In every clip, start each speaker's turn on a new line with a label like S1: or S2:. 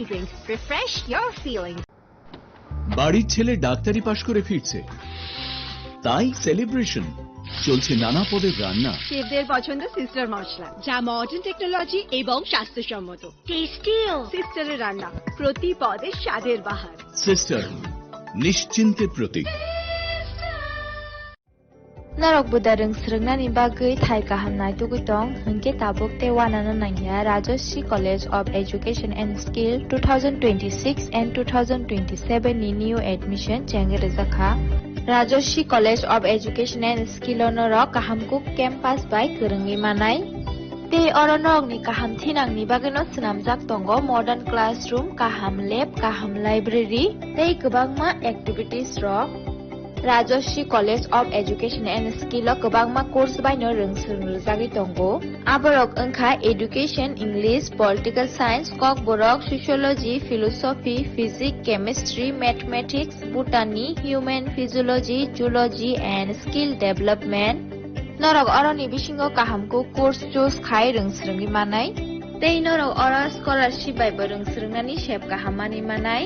S1: drinks. Refresh your feelings.
S2: বাড়ির ছেলে ডাক্তারি পাশ করে ফিরছে, তাই সেলিব্রেশন চলছে নানা পদের রান্না।
S1: শেফদের পছন্দ সিস্টার মশলা, যা মডার্ন টেকনোলজি এবং স্বাস্থ্যসম্মত। টেস্টিও সিস্টারের রান্না, প্রতি পদে স্বাদের বাহার।
S2: Sister, নিশ্চিন্তের Pratik.
S3: Narok budareng srengna ni bagui thai kahamnai tugutong hingke tabuk te wanana nangya Rajoshi College of Education and Skill 2026 and 2027 ni new admission chengere zakha Rajoshi College of Education and Skill onorok kahamkuk campus by kerengi manai te oronok ni kaham thinang ni bageno snamjak tongo modern classroom kaham lab kaham library tei kwbangma activities rok Rajoshi College of Education and Skill o kwbangma course baino rungsrungjagui tongo aborok wngkha Education, English, Political Science, Kokborok, Sociology, Philosophy, Physics, Chemistry, Mathematics, Botany, Human Physiology, Zoology and Skill Development norok oroni bisingo kahamko course choose khai rungsrungui manai tei norok ora scholarship bai bo rungsrungnani sep kahamani manai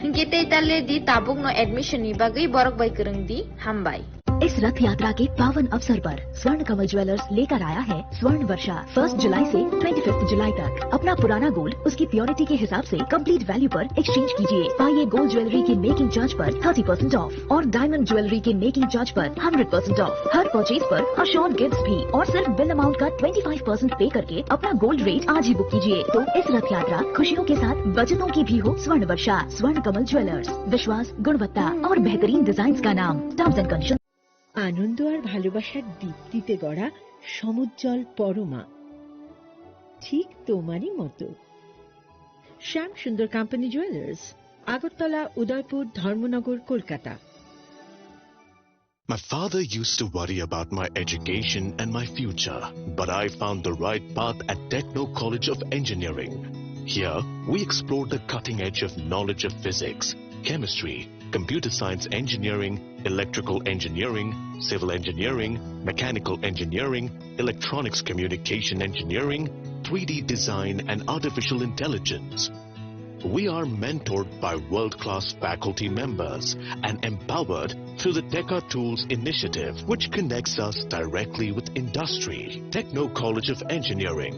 S3: hingke tei tale di tabuk no admission ni bagui borok bai kereng di hambai।
S4: इस रथ यात्रा के पावन अवसर पर स्वर्ण कमल jewellers लेकर आया है स्वर्ण वर्षा 1 जुलाई से 25 जुलाई तक। अपना पुराना गोल्ड उसकी प्योरिटी के हिसाब से कंप्लीट वैल्यू पर एक्सचेंज कीजिए। पाइए गोल्ड ज्वेलरी के मेकिंग चार्ज पर 30% ऑफ और डायमंड ज्वेलरी के मेकिंग चार्ज पर 100% ऑफ। हर परचेज पर अश्योर्ड गिफ्ट्स भी और सिर्फ बिल अमाउंट का 25% पे करके अपना गोल्ड रेट आज ही बुक कीजिए। तो इस रथ यात्रा खुशियों के साथ बचतों की भी हो। स्वर्ण वर्षा स्वर्ण कमल ज्वेलर्स, विश्वास, गुणवत्ता और बेहतरीन डिजाइन का नाम। Terms and condition.
S5: আনন্দ আর ভালোবাসার দীপ্তিতে গড়া সমুজ্জ্বল পরমা, ঠিক তোমারই মতো। শ্যাম সুন্দর company jewellers, Agartala, Udaipur, Dharmanagar, Kolkata.
S6: My father used to worry about my education and my future, but I found the right path at Techno College of Engineering. Here, we explored the cutting edge of knowledge of physics, chemistry, computer science engineering, electrical engineering, civil engineering, mechanical engineering, electronics communication engineering, 3D design and artificial intelligence. We are mentored by world-class faculty members and empowered through the Tekka Tools initiative, which connects us directly with industry. Techno College of Engineering.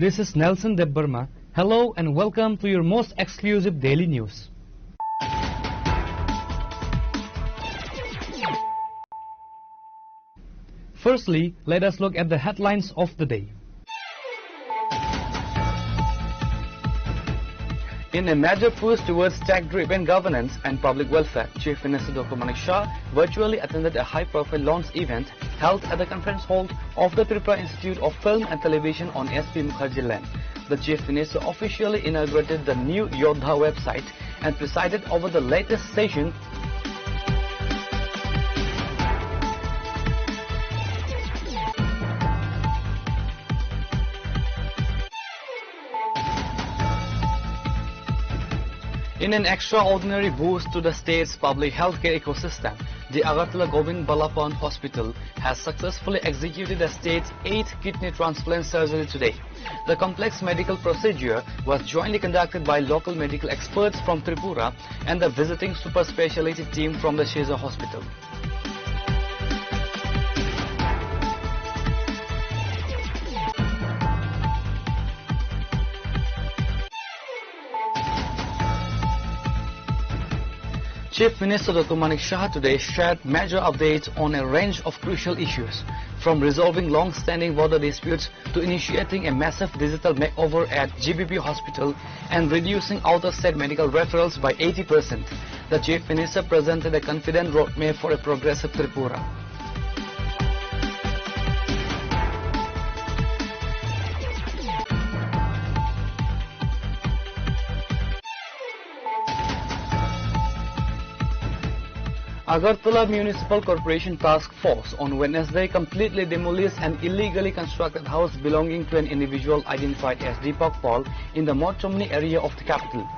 S7: This is Nelson Debbarma. Hello and welcome to your most exclusive daily news. Firstly, let us look at the headlines of the day. In a major push towards tech-driven governance and public welfare, Chief Minister Dr. Manik Shah virtually attended a high-profile launch event held at the conference hall of the Tripura Institute of Film and Television on SP Mukherjee Lane. The Chief Minister officially inaugurated the new Yodha website and presided over the latest session. In an extraordinary boost to the state's public healthcare ecosystem, the Agartala Govind Balapan Hospital has successfully executed the state's 8th kidney transplant surgery today. The complex medical procedure was jointly conducted by local medical experts from Tripura and the visiting super specialty team from the Sheza Hospital. Chief Minister Dr. Manik Shah today shared major updates on a range of crucial issues. from resolving long-standing border disputes to initiating a massive digital makeover at GBP Hospital and reducing out-of-state medical referrals by 80%. The Chief Minister presented a confident roadmap for a progressive Tripura. Agartala Municipal Corporation Task Force on Wednesday completely demolished an illegally constructed house belonging to an individual identified as Deepak Paul in the Motromni area of the capital.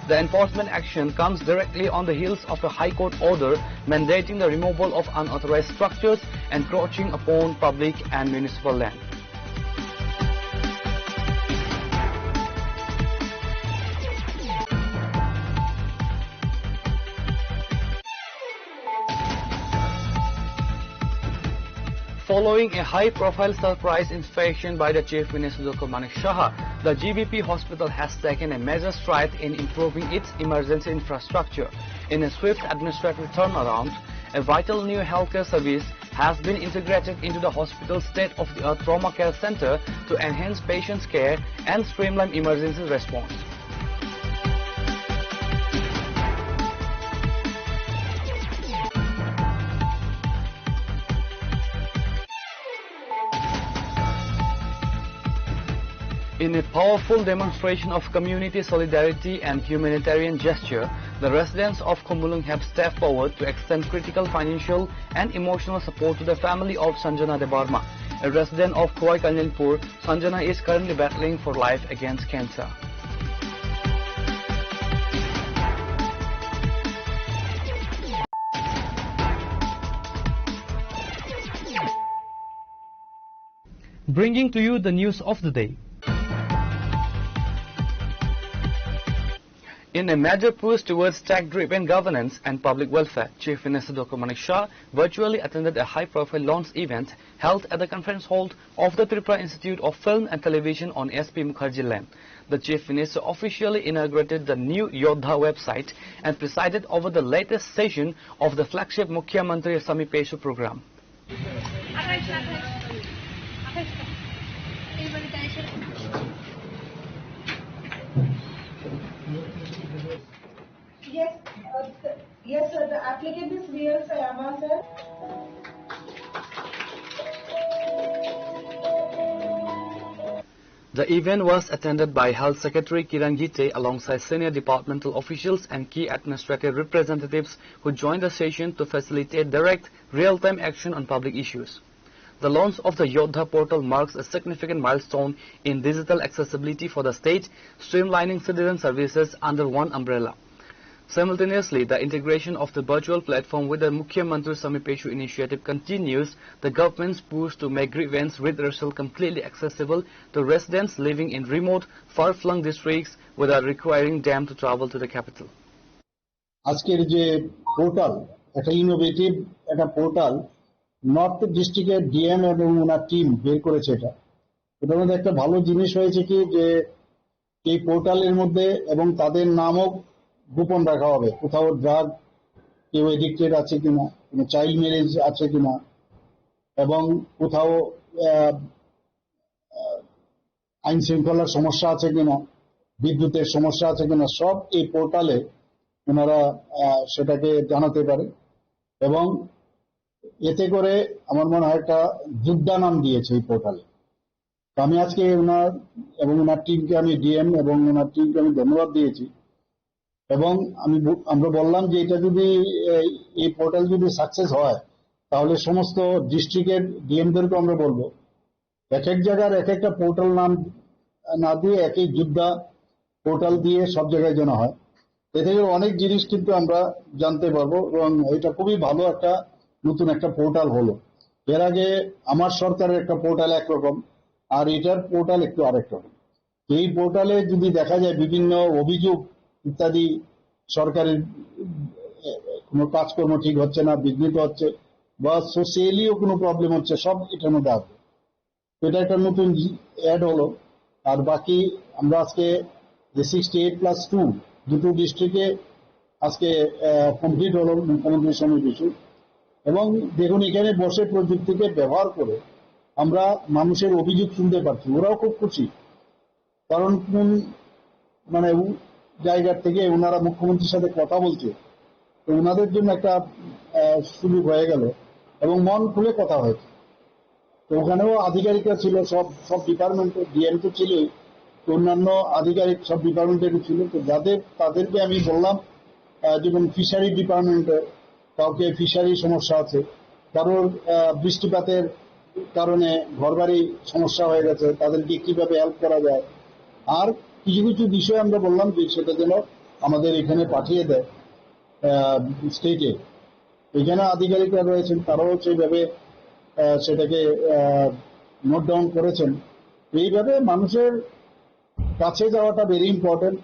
S7: The enforcement action comes directly on the heels of a High Court order mandating the removal of unauthorized structures encroaching upon public and municipal land. Following a high-profile surprise inspection by the Chief Minister Dr. Manik Shah, the GBP Hospital has taken a major stride in improving its emergency infrastructure. In a swift administrative turnaround, a vital new healthcare service has been integrated into the hospital's state-of-the-art trauma care center to enhance patients' care and streamline emergency response. In a powerful demonstration of community solidarity and humanitarian gesture, the residents of Khumulung have stepped forward to extend critical financial and emotional support to the family of Sanjana Debarma. A resident of Khowai Kalyanpur, Sanjana is currently battling for life against cancer. Bringing to you the news of the day. In a major push towards tech-driven governance and public welfare, Chief Minister Dr. Manik Shah virtually attended a high-profile launch event held at the conference hall of the Tripura Institute of Film and Television on SP Mukherjee Lane. The Chief Minister officially inaugurated the new Yodha website and presided over the latest session of the flagship Mukhya Mantri Samipeshu program.
S8: Yes, sir. The applicant is Real Sayama, sir.
S7: The event was attended by Health Secretary Kiran Gite alongside senior departmental officials and key administrative representatives who joined the session to facilitate direct, real-time action on public issues. The launch of the Yodha portal marks a significant milestone in digital accessibility for the state, streamlining citizen services under one umbrella. Simultaneously, the integration of the virtual platform with the Mukhya Mantri Samipeshu initiative continues the government's push to make grievance redressal completely accessible to residents living in remote, far-flung districts without requiring them to travel to the capital.
S9: আজকের যে portal একটা innovative একটা portal north ডিস্ট্রিক্টের DM এবং ওনার team বের করেছে এটা এটার মধ্যে একটা ভালো জিনিস হয়েছে কি যে এই পোর্টালের মধ্যে এবং তাদের নামও গোপন রাখা হবে কোথাও ড্রাগ কেউ এডিক্টেড আছে কিনা কোনো চাইল্ড ম্যারেজ আছে কিনা এবং কোথাও আইন শৃঙ্খলার সমস্যা আছে কিনা বিদ্যুতের সমস্যা আছে কিনা সব এই পোর্টালে ওনারা সেটাকে জানাতে পারে এবং এতে করে আমার মনে হয় একটা যোদ্ধা নাম দিয়েছে এই পোর্টালে আমি আজকে ওনার এবং ওনার টিমকে আমি ডিএম এবং ওনার টিমকে আমি ধন্যবাদ দিয়েছি এবং আমরা বললাম যে এটা যদি এই পোর্টাল যদি সাকসেস হয় তাহলে সমস্ত ডিস্ট্রিক্টের ডিএমদেরকে আমরা বলবো এক এক জায়গার এক একটা পোর্টাল নাম না দিয়ে একই যোদ্ধা পোর্টাল দিয়ে সব জায়গায় যেন হয় এ থেকে অনেক জিনিস কিন্তু আমরা জানতে পারবো এবং এটা খুবই ভালো একটা নতুন একটা পোর্টাল হলো এর আগে আমার সরকারের একটা পোর্টাল একরকম আর এটার পোর্টাল একটু আরেক রকম এই পোর্টালে যদি দেখা যায় বিভিন্ন অভিযোগ ইত্যাদি সরকারের কোনো কাজকর্ম ঠিক হচ্ছে না বিঘ্নিত হচ্ছে বা সোশিয়ালিও কোনো প্রবলেম হচ্ছে সব এটার মধ্যে আসবে এটা একটা নতুন অ্যাড হলো আর বাকি আমরা আজকে যে 68+2 দুটো ডিস্ট্রিক্টে আজকে কমপ্লিট হলো মুখ্যমন্ত্রী সমিতি এবং দেখুন এখানে বসে প্রযুক্তিকে ব্যবহার করে আমরা মানুষের অভিযোগ শুনতে পাচ্ছি, ওরাও খুব খুশি। কারণ কোন মানে জায়গার থেকে ওনারা মুখ্যমন্ত্রীর সাথে কথা বলছে, তো ওনাদের জন্য একটা সুযোগ হয়ে গেল এবং মন খুলে কথা হয়েছে। তো ওখানেও আধিকারিকরা ছিল, সব ডিপার্টমেন্টের, ডিএম তো ছিলই, অন্যান্য আধিকারিক সব ডিপার্টমেন্টের ছিল। তো তাদেরকে আমি বললাম, যেমন ফিশারি ডিপার্টমেন্টে কাউকে ফিশারি সমস্যা আছে, কারোর বৃষ্টিপাতের কারণে ঘরবাড়ি সমস্যা হয়ে গেছে, তাদেরকে কিভাবে হেল্প করা যায়। আর কিছু কিছু বিষয় আমরা বললাম যে সেটা যেন আমাদের এখানে পাঠিয়ে দেয় স্টেটে। এখানে আধিকারিকরা রয়েছেন, তারাও সেইভাবে সেটাকে নোট ডাউন করেছেন। এইভাবে মানুষের কাছে যাওয়াটা ভেরি ইম্পর্টেন্ট।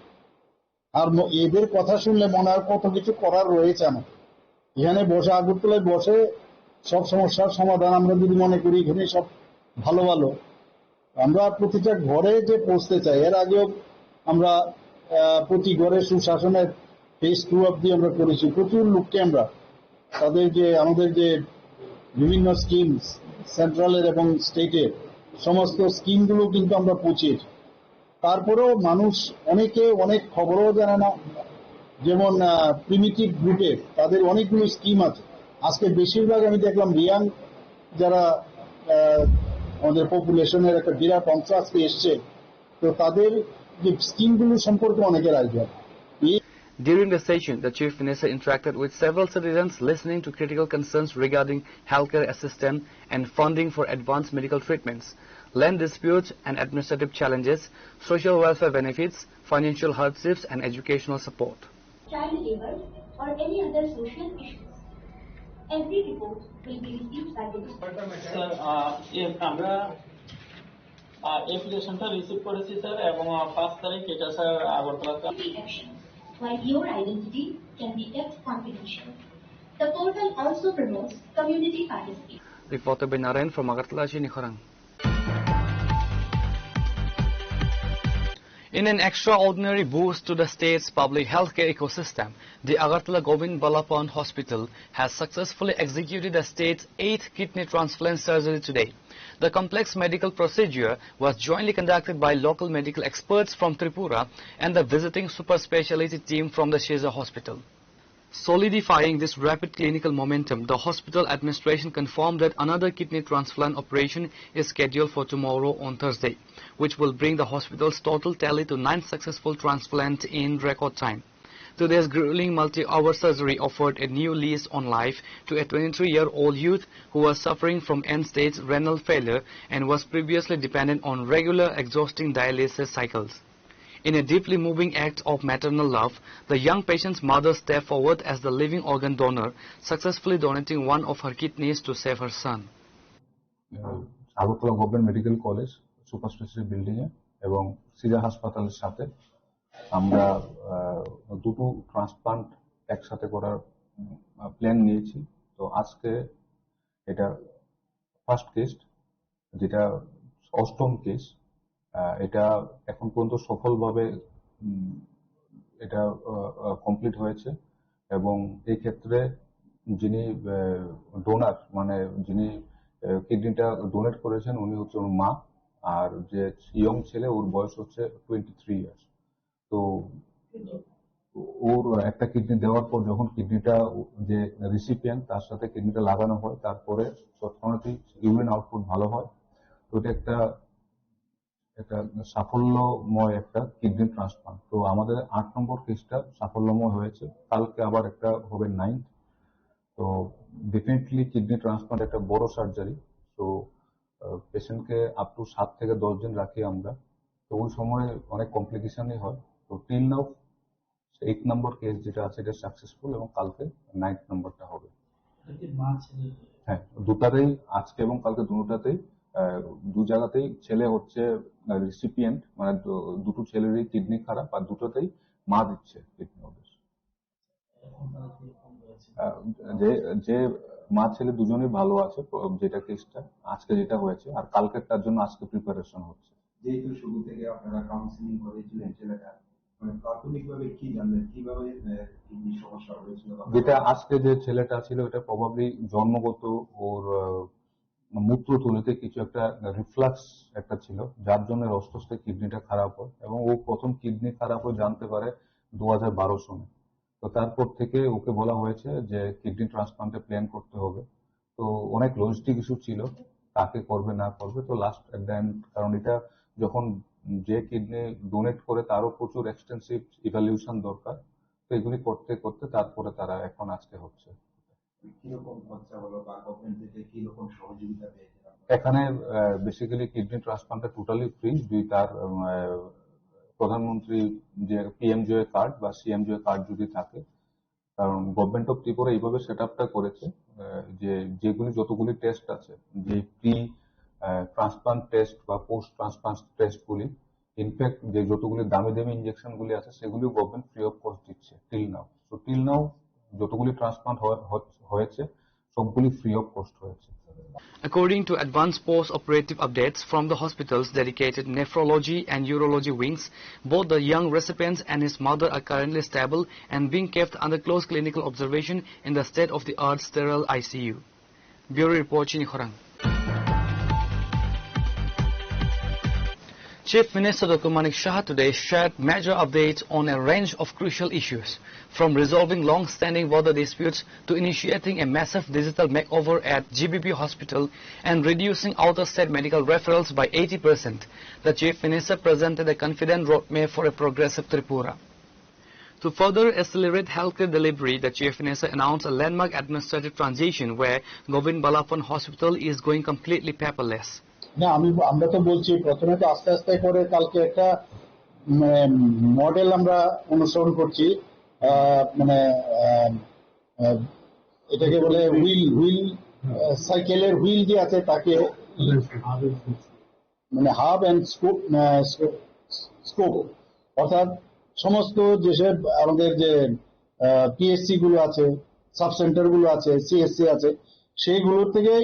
S9: আর এদের কথা শুনলে মনে হয় কত কিছু করার রয়েছে আমাদের এখানে বসে, আগরতলায় বসে সব সমস্যার সমাধান আমরা যদি মনে করি এখানে সব ভালো ভালো, আমরা প্রতিটা ঘরে যে পৌঁছতে চাই। এর আগেও আমরা প্রতি ঘরে সুশাসনের ফেজ 2 অব্দি আমরা করেছি। প্রচুর লোককে আমরা তাদের যে আমাদের যে বিভিন্ন স্কিম সেন্ট্রালের এবং স্টেটের সমস্ত স্কিমগুলো কিন্তু আমরা পৌঁছিয়েছি। তারপরেও মানুষ অনেকে অনেক খবরও জানে না। যেমন প্রিমিটিভ গ্রুপের তাদের অনেকগুলো স্কিম আছে। আজকে বেশিরভাগ আমি দেখলাম রিয়াং যারা আমাদের পপুলেশনের একটা বিরাট অংশ আজকে এসছে, তো তাদের যে স্কিমগুলো সম্পর্কে অনেকের idea.
S7: During the session, the Chief Minister interacted with several citizens, listening to critical concerns regarding healthcare assistance and funding for advanced medical treatments, land disputes and administrative challenges, social welfare benefits, financial hardships and educational support.
S10: Child labor or any other social issues. Every report will be received by the
S11: Sir, আমরা অ্যাপ্লিকেশনটা receive করেছি sir, এবং 5 তারিখ এটা sir আগরতলাতে।
S10: While your identity can be kept confidential, the portal also promotes community participation.
S7: Reporter Benaren from Agartala, Shinikhorang. In an extraordinary boost to the state's public healthcare ecosystem, the Agartala Govind Balapan Hospital has successfully executed the state's 8th kidney transplant surgery today. The complex medical procedure was jointly conducted by local medical experts from Tripura and the visiting super specialty team from the Sheza Hospital. Solidifying this rapid clinical momentum, the hospital administration confirmed that another kidney transplant operation is scheduled for tomorrow on Thursday, which will bring the hospital's total tally to 9 successful transplants in record time. Today's grueling multi-hour surgery offered a new lease on life to a 23-year-old youth who was suffering from end-stage renal failure and was previously dependent on regular exhausting dialysis cycles. In a deeply moving act of maternal love, the young patient's mother stepped forward as the living organ donor, successfully donating one of her kidneys to save her son.
S12: Agartala government medical college super speciality building এ এবং সিজা হাসপাতালের সাথে আমরা দুটো transplant একসাথে করার plan নিয়েছি। তো আজকে এটা ফার্স্ট কেস, যেটা 8ম কেস। এটা এখন পর্যন্ত সফলভাবে এটা কমপ্লিট হয়েছে এবং এই ক্ষেত্রে যিনি ডোনার মানে যিনি কিডনিটা ডোনেট করেছেন উনি হচ্ছে ওর মা, আর যে ইয়ং ছেলে ওর বয়স হচ্ছে 23 ইয়ার্স। তো ওর একটা কিডনি দেওয়ার পর যখন কিডনিটা যে রিসিপিয়েন্ট তার সাথে কিডনিটা লাগানো হয় তারপরে তৎক্ষণাৎই ইউরিন আউটপুট ভালো হয়। তো এটা একটা সাফল্যময় একটা কিডনি ট্রান্সপ্লান্ট। তো আমাদের 8 নম্বর কেসটা সাফল্যময় হয়েছে, কালকে আবার একটা হবে 9th। তো ডেফিনেটলি কিডনি ট্রান্সপ্লান্ট একটা বড় সার্জারি। তো পেশেন্টকে আপ টু 7 থেকে 10 দিন রাখি আমরা। তো ওই সময় অনেক কমপ্লিকেশনই হয়। তো টিল নাও 8 নম্বর কেস যেটা আছে এটা সাকসেসফুল এবং কালকে 9th নম্বরটা হবে। হ্যাঁ, দুটাতেই আজকে এবং কালকে দুটাতেই দু জায়গাতেই ছেলে হচ্ছে রিসিপিয়েন্ট, মানে দুটো ছেলেরই কিডনি খারাপ আর দুটোতেই মা দিচ্ছে কিডনি। যে মা ছেলে দুজনেই ভালো আছে, যেটা কেসটা আজকে যেটা হয়েছে, আর কালকেরটার জন্য আজকে প্রিপারেশন হচ্ছে।
S13: যেহেতু শুরু থেকে আপনারা কাউন্সিলিং করেছিলেন ছেলেটা, মানে প্রাথমিকভাবে কি জানলেন কিভাবে কিডনি সমস্যা হয়েছিল?
S12: যেটা আজকে যে ছেলেটা ছিল এটা প্রবাবলি জন্মগত ওর মূত্রথলিতে কিছু একটা রিফ্লাক্স একটা ছিল, যার জন্য আস্তে আস্তে কিডনিটা খারাপ হয়, এবং ও প্রথম কিডনি খারাপ হয়ে জানতে পারে 2012 সনে। তো তারপর থেকে ওকে বলা হয়েছে যে কিডনি ট্রান্সপ্লান্টে প্ল্যান করতে হবে। তো অনেক লজিস্টিক ইস্যু ছিল, কাকে করবে না করবে। তো লাস্ট এট দ্য এন্ড, কারণ এটা যখন যে কিডনি ডোনেট করে তারও প্রচুর এক্সটেন্সিভ ইভ্যালুয়েশন দরকার, তো এগুলি করতে করতে তারপরে তারা এখন আজকে হচ্ছে।
S13: কিরকম খরচা হলো বা গভর্নমেন্ট থেকে কিরকম সহযোগিতা পেয়েছে?
S12: এখানে বেসিক্যালি কিডনি ট্রান্সপ্লান্টটা টোটালি ফ্রি, যদি তার প্রধানমন্ত্রী যে পিএমজে কার্ড বা সিএমজে কার্ড যদি থাকে। কারণ গভর্নমেন্ট অফ ত্রিপুরা এইভাবে সেট আপটা করেছে যে যেগুলি যতগুলি টেস্ট আছে, যে প্রি ট্রান্সপ্লান্ট টেস্ট বা পোস্ট ট্রান্সপ্লান্ট টেস্ট গুলি, ইনফ্যাক্ট যে যতগুলি দামি দামি ইনজেকশন গুলি আছে সেগুলিও গভর্নমেন্ট ফ্রি অফ কস্ট দিচ্ছে টিল নাও। তো টিল নাও যতগুলি ট্রান্সপ্লান্ট হয়েছে সবগুলি ফ্রি অফ কস্ট হয়েছে।
S7: According to advanced post-operative updates from the hospital's dedicated nephrology and urology wings, both the young recipient and his mother are currently stable and being kept under close clinical observation in the state-of-the-art sterile ICU. Bureau Report, Chini Khorang. Chief Minister Dr. Manik Shah today shared major updates on a range of crucial issues, from resolving long-standing border disputes to initiating a massive digital makeover at GBP Hospital and reducing outer-state medical referrals by 80%. The Chief Minister presented a confident roadmap for a progressive Tripura. To further accelerate healthcare delivery, the Chief Minister announced a landmark administrative transition where Govind Balaphan Hospital is going completely paperless.
S9: না, আমরা তো বলছি প্রথমে তো আস্তে আস্তে করে কালকে একটা মডেল আমরা অনুসরণ করছি, মানে এটাকে বলে হুইল সাইকেলের হুইল যে আছে তাকে মানে হাব এন্ড স্কোপ, অর্থাৎ সমস্ত যেসব আমাদের যে পিএসসি গুলো আছে, সাব সেন্টার গুলো আছে, সিএসসি আছে, সেইগুলোর থেকে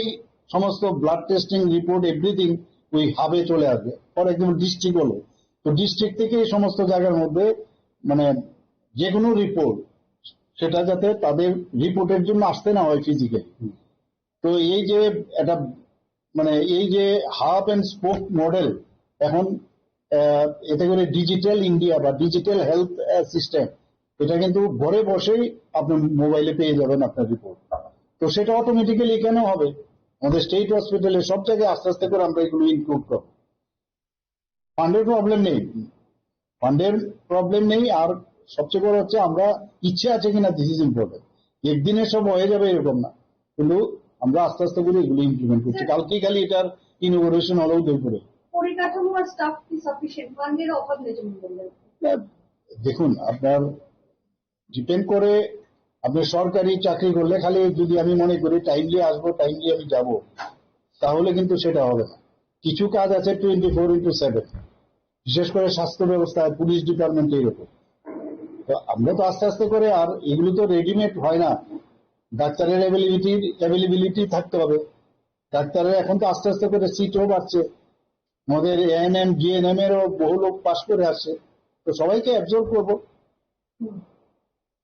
S9: সমস্ত ব্লাড টেস্টিং রিপোর্ট এভরিথিং ওই হাবে চলে আসবে। ফর এক্সাম্পল ডিস্ট্রিক্ট হলো, তো ডিস্ট্রিক্ট থেকে এই সমস্ত জায়গার মধ্যে মানে যে কোনো রিপোর্ট সেটা যাতে তাদের রিপোর্টের জন্য আসতে না হয় ফিজিক্যালি। তো এই যে একটা মানে এই যে হাব এন্ড স্পোক মডেল, এখন এতে করে ডিজিটাল ইন্ডিয়া বা ডিজিটাল হেলথ সিস্টেম, এটা কিন্তু ঘরে বসেই আপনি মোবাইলে পেয়ে যাবেন আপনার রিপোর্ট। তো সেটা অটোমেটিক্যালি কেন হবে? আমাদের স্টেট হসপিটালে সব জায়গায় আস্তে আস্তে করে আমরা এগুলো ইনক্লুড করব। ফান্ডের প্রবলেম নেই, আর সবচেয়ে বড় হচ্ছে আমরা ইচ্ছে আছে কিনা, দিস ইজ ইম্পর্টেন্ট। একদিনে সব হয়ে যাবে এরকম না, কিন্তু আমরা আস্তে আস্তে করে এগুলো ইমপ্লিমেন্ট করছি। কালকে খালি এটার ইনোভেশন হলেও করে
S8: পরিকাঠামো আর স্টাফ কি সাফিসিয়েন্ট, ফান্ডের অভাব নেই যেমন বললেন।
S9: দেখুন, আপনার ডিপেন্ড করে, আপনি সরকারি চাকরি করলে খালি যদি আমি মনে করি টাইমলি আসবো, টাইমলি আমি যাব, তাহলে কিন্তু সেটা হবে না। কিছু কাজ আছে 24/7, বিশেষ করে স্বাস্থ্য ব্যবস্থায়, পুলিশ ডিপার্টমেন্টে এরকম। তো আমরা তো আস্তে আস্তে করে, আর এগুলো তো রেডিমেড হয় না, ডাক্তারের অ্যাভেলেবিলিটি থাকতে হবে। ডাক্তারের এখন তো আস্তে আস্তে করে সিটও বাড়ছে, আমাদের এএনএম জিএনএম এরও বহু লোক পাস করে আসছে, তো সবাইকে অ্যাবজর্ব করবো।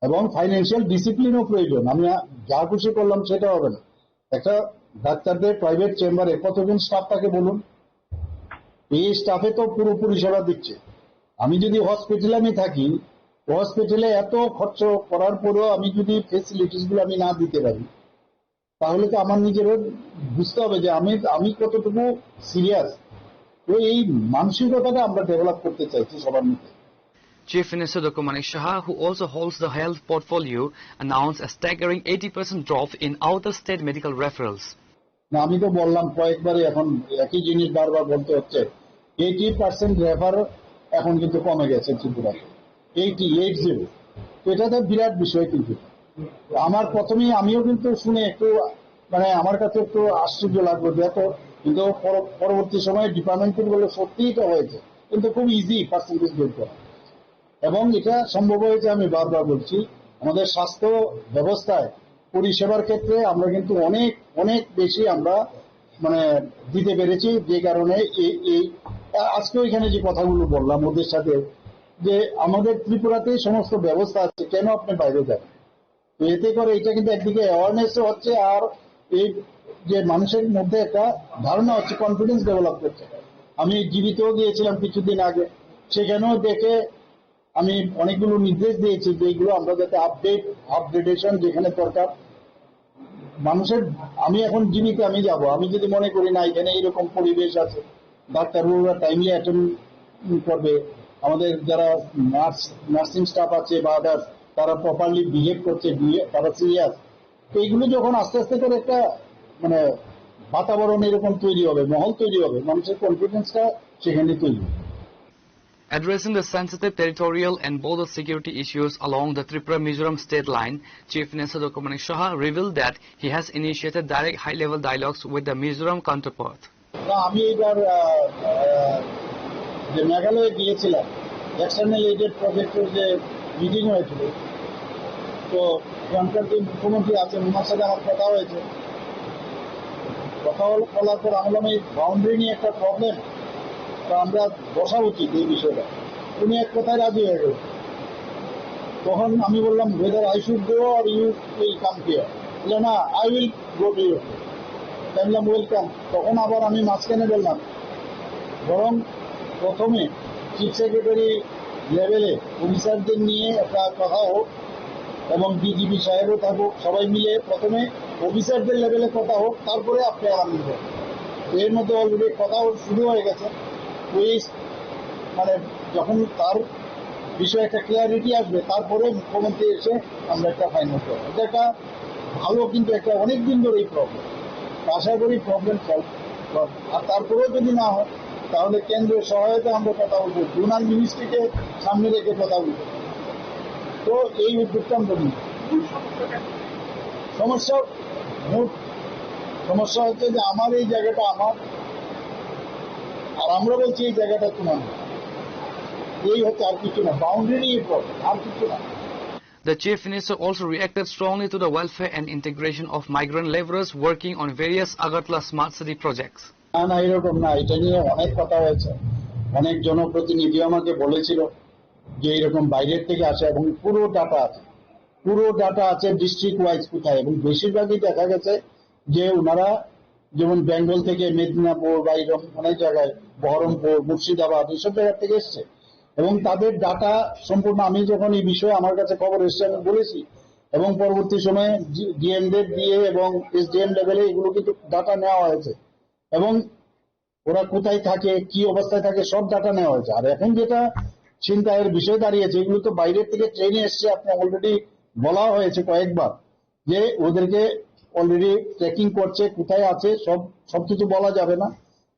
S9: এবং ফাইন্যান্সিয়াল ডিসিপ্লিনও প্রয়োজন। আমি যা খুশি করলাম সেটা হবে না। একটা ডাক্তারদের প্রাইভেট চেম্বারে কতজন স্টাফ থাকে বলুন? এই স্টাফে তো পুরো পরিষেবা দিচ্ছে। আমি যদি হসপিটালে আমি থাকি, হসপিটালে এত খরচ করার পরেও আমি যদি ফেসিলিটিস গুলো আমি না দিতে পারি, তাহলে তো আমার নিজেরও বুঝতে হবে যে আমি কতটুকু সিরিয়াস। তো এই মানসিকতাটা আমরা ডেভেলপ করতে চাইছি সবার মধ্যে।
S7: Chief Minister Dr. Manik Shah, who also holds the health portfolio, announced a staggering 80% drop in outer-state medical referrals.
S9: না, আমি তো বললাম কয়েকবারই, এখন একই জিনিস বারবার বলতে হচ্ছে। 80% রেফার এখন কিন্তু কমে গেছে ত্রিপুরায়, 80। তো এটা তো বিরাট বিষয়। কিন্তু আমার প্রথমেই আমিও কিন্তু শুনে একটু মানে আমার কাছে একটু আশ্চর্য লাগলো যে এত, কিন্তু পরবর্তী সময়ে ডিপার্টমেন্ট বলে সত্যিই এটা হয়েছে, কিন্তু খুব ইজি পার্সেন্টেজ বের করা। এবং এটা সম্ভব হয়েছে, আমি বারবার বলছি, আমাদের স্বাস্থ্য ব্যবস্থায় পরিষেবার ক্ষেত্রে আমরা কিন্তু অনেক অনেক বেশি আমরা মানে দিতে পেরেছি, যে কারণে এই আজকে এখানে যে কথাগুলো বললাম ওদের সাথে, যে আমাদের ত্রিপুরাতে সমস্ত ব্যবস্থা আছে, কেন আপনি বাইরে যান? তো এতে করে এটা কিন্তু একদিকে অ্যাওয়ারনেসও হচ্ছে, আর এই যে মানুষের মধ্যে একটা ধারণা হচ্ছে, কনফিডেন্স ডেভেলপ করছে। আমি জীবিতও গিয়েছিলাম কিছুদিন আগে, সেখানেও দেখে আমি অনেকগুলো নির্দেশ দিয়েছি যে এইগুলো আমরা যাতে আপডেটেশন যেখানে দরকার মানুষের। আমি এখন জীবিত আমি যাব, আমি যদি মনে করি না এখানে এইরকম পরিবেশ আছে, ডাক্তারবাবুরা টাইমলি অ্যাটেন্ড করবে, আমাদের যারা নার্সিং স্টাফ আছে বা আদার্স তারা প্রপারলি বিহেভ করছে, তারা সিরিয়াস, তো এইগুলো যখন আস্তে আস্তে করে একটা মানে বাতাবরণ এরকম তৈরি হবে, মহল তৈরি হবে, মানুষের কনফিডেন্সটা সেখানে তৈরি হবে।
S7: Addressing the sensitive territorial and border security issues along the Tripura-Mizoram state line, Chief Minister Dr. Manik Saha revealed that he has initiated direct high-level dialogues with the Mizoram counterpart.
S9: আমি এবার যে মেঘালয়ে গিয়েছিলাম, এক্সটার্নাল এইডেড প্রজেক্টের যে meeting হয়েছিল, তো ওখানকার যে মুখ্যমন্ত্রী আছেন ওনার সাথে আমার কথা হয়েছে। কথা বলার পর আমরা এই বাউন্ডারি নিয়ে একটা প্রবলেম, তো আমরা বসা উচিত এই বিষয়টা। উনি এক কথায় রাজি হয়ে গেল। তখন আমি বললাম whether I should go or you will come here, বলে না I will go to you, বললাম ওয়েলকাম। তখন আবার আমি মাঝখানে বললাম বরং প্রথমে চিফ সেক্রেটারি লেভেলে অফিসারদের নিয়ে একটা কথা হোক এবং ডিজিপি সাহেবও থাকুক, সবাই মিলে প্রথমে অফিসারদের লেভেলে কথা হোক, তারপরে আপনি আরাম নেবেন। এর মধ্যে অলরেডি কথা শুরু হয়ে গেছে। ওই মানে যখন তার বিষয়ে একটা ক্লিয়ারিটি আসবে তারপরে মুখ্যমন্ত্রী এসে আমরা একটা ফাইনাল করবো। এটা একটা ভালো, কিন্তু একটা অনেকদিন ধরে এই প্রবলেম, আশা করি প্রবলেম সলভ। আর তারপরেও যদি না হয় তাহলে কেন্দ্রের সহায়তা আমরা কথা বলবো, ডোনার মিনিস্ট্রিকে সামনে রেখে কথা বলবো। তো এই উদ্যোগটা আমরা নিই। সমস্যা হচ্ছে যে আমার এই জায়গাটা আমার, আর আমরা বলছি এই জায়গাটা তোমার, এই হচ্ছে, আর কিছু না। বাউন্ডারি নিয়ে প্রবলেম, আর কিছু না।
S7: The Chief Minister also reacted strongly to the welfare and integration of migrant laborers working on various Agartala Smart City projects.
S9: না এরকম না, এটা নিয়ে অনেক কথা হয়েছে। অনেক জনপ্রতিনিধি আমাকে বলেছিল যে এরকম বাইরের থেকে আসে এবং পুরো ডাটা আছে ডিস্ট্রিক্ট ওয়াইজ কোথায়, এবং বেশিরভাগই দেখা গেছে যে ওনারা যেমন বেঙ্গল থেকে মেদিনীপুর বা এরকম অনেক জায়গায়, বহরমপুর, মুর্শিদাবাদ এইসব জায়গা থেকে এসছে এবং তাদের ডাটা সম্পূর্ণ, আমি যখন এই বিষয়ে আমার কাছে খবর এসছে আমি বলেছি, এবং পরবর্তী সময়ে ডিএমদের দিয়ে এবং এসডিএম লেভেলে এগুলো কিন্তু ডাটা নেওয়া হয়েছে এবং ওরা কোথায় থাকে, কি অবস্থায় থাকে, সব ডাটা নেওয়া হয়েছে। আর এখন যেটা চিন্তার বিষয় দাঁড়িয়েছে, এগুলো তো বাইরের থেকে ট্রেনে এসছে, আপনার অলরেডি বলা হয়েছে কয়েকবার যে ওদেরকে অলরেডি ট্রেকিং করছে, কোথায় আছে সবকিছু বলা যাবে না,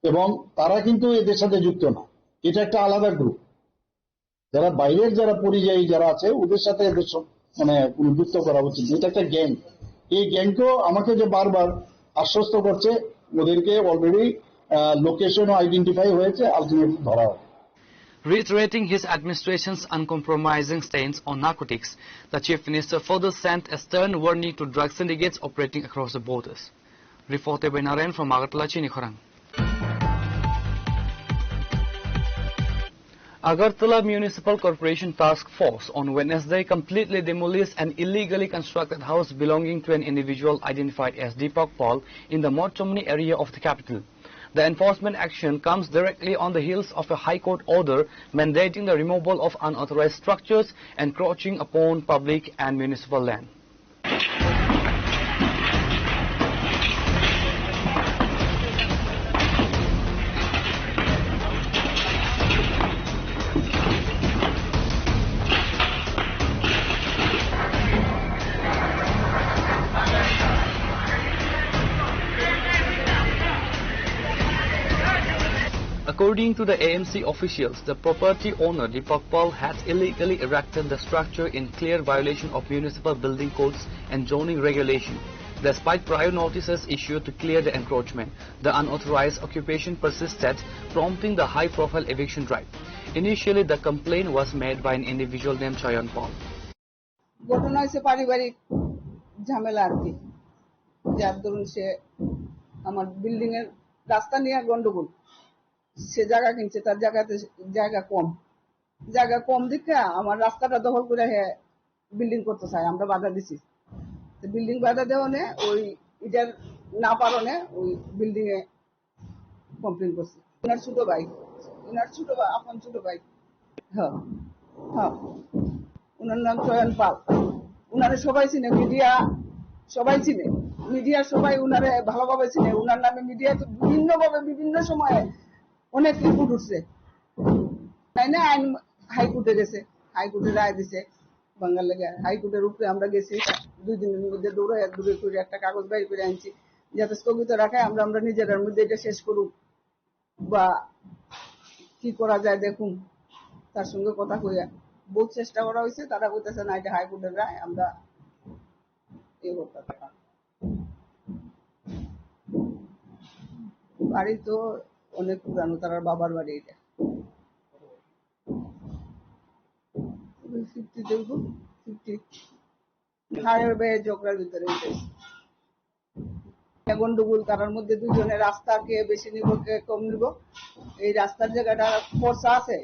S9: এবং তারা কিন্তু এদের সাথে যুক্ত না। এটা একটা আলাদা গ্রুপ, যারা বাইরের যারা পরিযায়ী যারা আছে ওদের সাথে এদের মানে যুক্ত করা উচিত। এটা একটা গ্যাং, এই গ্যাংকেও আমাকে যে বারবার আশ্বস্ত করছে ওদেরকে অলরেডি লোকেশনও আইডেন্টিফাই হয়েছে, আলটিমেটলি ধরা হবে।
S7: Reiterating his administration's uncompromising stance on narcotics, the Chief Minister further sent a stern warning to drug syndicates operating across the borders. Reported by Narayan from Agartala, Chinikhorang. Agartala Municipal Corporation Task Force on Wednesday completely demolished an illegally constructed house belonging to an individual identified as Deepak Paul in the Mortomni area of the capital. The enforcement action comes directly on the heels of a High Court order mandating the removal of unauthorized structures encroaching upon public and municipal land. According to the AMC officials, the property owner Deepak Paul had illegally erected the structure in clear violation of municipal building codes and zoning regulation. Despite prior notices issued to clear the encroachment, the unauthorized occupation persisted, prompting the high-profile eviction drive. Initially, the complaint was made by an individual named Chayan Paul.
S14: ঘটনা হয়েছে পারিবারিক ঝামেলা আর কি, যার দরুন সে আমার building এর রাস্তা নিয়ে গন্ডগোল, সে জায়গা কিনছে, তার জায়গা কম দিকে আমার রাস্তাটা দখল করে বিল্ডিং করতে চায়, আমরা বাধা দিছি। বিল্ডিং বাধা দেওয়া ওই ইটার না পারনে ওই বিল্ডিং এ কমপ্লেন করছে। ওনার ছোট ভাই আপন ছোট ভাই, হ্যাঁ হ্যাঁ, ওনার নাম চয়ন পাল। উনারে সবাই চিনে, মিডিয়া সবাই চিনে, মিডিয়া সবাই উনারে ভালোভাবে চিনে। উনার নামে মিডিয়া বিভিন্ন ভাবে বিভিন্ন সময়ে অনেক রিপোর্ট উঠছে, তাই না? আইন হাইকোর্টে গেছে, হাইকোর্টে রায় দিছে বাঙ্গাল লেগে। হাইকোর্টের উপরে আমরা গেছি, 2 দিনের মধ্যে দৌড়ে করে একটা কাগজ বাইর করে আনছি, যাতে স্থগিত রাখায় আমরা নিজেদের মধ্যে এটা শেষ করুক বা কি করা যায় দেখুন। তার সঙ্গে কথা কইয়া বহুত চেষ্টা করা হয়েছে, তারা কইতেছে না এটা হাইকোর্টের রায়, আমরা এই করতে। বাড়ি তো অনেক পুরানো, তার বাবার বাড়ি এটা 50 ঝগড়ার ভিতরে গন্ডগোল। তার মধ্যে দুজনে রাস্তা কে বেশি নিব কে কম নিব। এই রাস্তার জায়গাটা পর্চা আছে,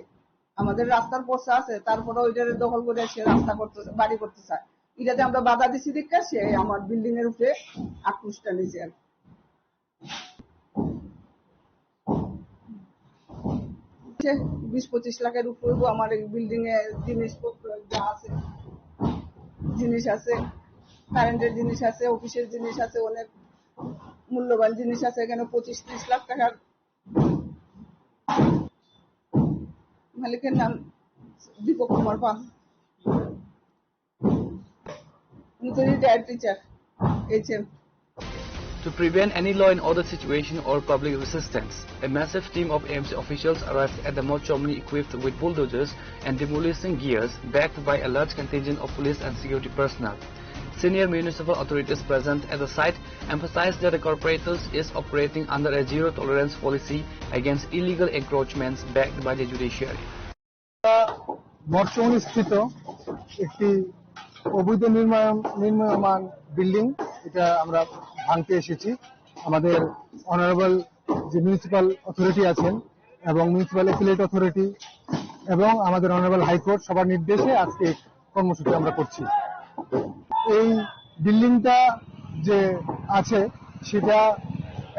S14: আমাদের রাস্তার পর্চা আছে, তারপরে ওইটারে দখল করে সে রাস্তা করতে বাড়ি করতে চায়। এটাতে আমরা বাধা দিচ্ছি দীক্ষা, সে আমার বিল্ডিং এর উপরে আক্রোশটা নিয়েছে। 20-25 লাখের উপরে আমার এই বিল্ডিং এ জিনিসপত্র যা আছে, জিনিস আছে, কারেন্টের জিনিস আছে, অফিসের জিনিস আছে, অনেক মূল্যবান জিনিস আছে। এখানে 25-30 লাখ টাকার। মালিকের নাম দীপক কুমার পাল, উনি তো retired teacher, HM।
S7: To prevent any law and order situation or public resistance, a massive team of AMC officials arrived at the Mochomni equipped with bulldozers and demolition gears, backed by a large contingent of police and security personnel. Senior municipal authorities present at the site emphasized that the corporators is operating under a zero-tolerance policy against illegal encroachments backed by the judiciary.
S15: মঠচৌনি স্থিত একটি অবৈধ নির্মাণ building, এটা আমরা ভাঙতে এসেছি। আমাদের honourable যে মিউনিসিপাল অথরিটি আছেন এবং মিউনিসিপাল অ্যাপিলেট অথরিটি এবং আমাদের অনারেবল হাইকোর্ট সবার নির্দেশে আজকে কর্মসূচি আমরা করছি। এই বিল্ডিংটা যে আছে সেটা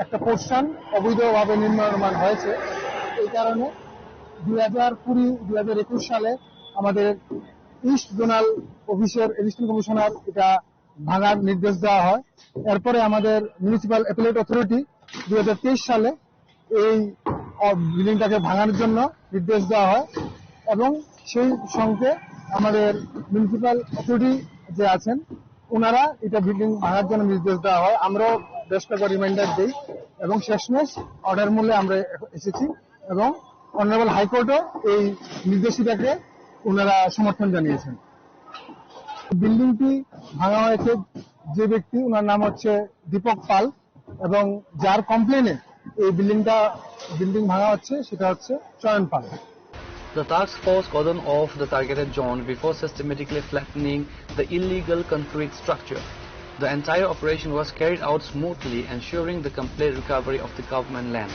S15: একটা পোর্শন অবৈধভাবে নির্মাণ হয়েছে। এই কারণে 2020-2021 সালে আমাদের ইস্ট জোনাল অফিসের অ্যাসিস্ট্যান্ট কমিশনার এটা ভাঙার নির্দেশ দেওয়া হয়। এরপরে আমাদের মিউনিসিপাল অ্যাপিলেট অথরিটি 2023 সালে এই বিল্ডিংটাকে ভাঙার জন্য নির্দেশ দেওয়া হয় এবং সেই সঙ্গে আমাদের মিউনিসিপাল অথরিটি যে আছেন ওনারা এটা বিল্ডিং ভাঙার জন্য নির্দেশ দেওয়া হয়। আমরাও বেশ কয়েকবার রিমাইন্ডার দিই এবং শেষমেশ অর্ডার মূল্যে আমরা এসেছি এবং অনারেবল হাইকোর্টও এই নির্দেশিকাকে ওনারা সমর্থন জানিয়েছেন। বিল্ডিংটি ভাঙা হয়েছে যে ব্যক্তি, ওনার নাম হচ্ছে দীপক পাল এবং যার কমপ্লেনে এই বিল্ডিং ভাঙা হচ্ছে সেটা হচ্ছে চয়ন পাল।
S7: The task force cordoned off the targeted zone before systematically flattening the illegal concrete structure. The entire operation was carried out smoothly, ensuring the complete recovery of the government land.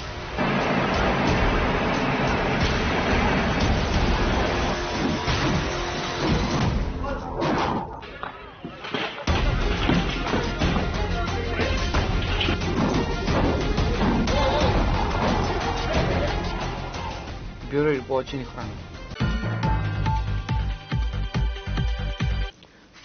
S7: Bureau Report, Chinikhran.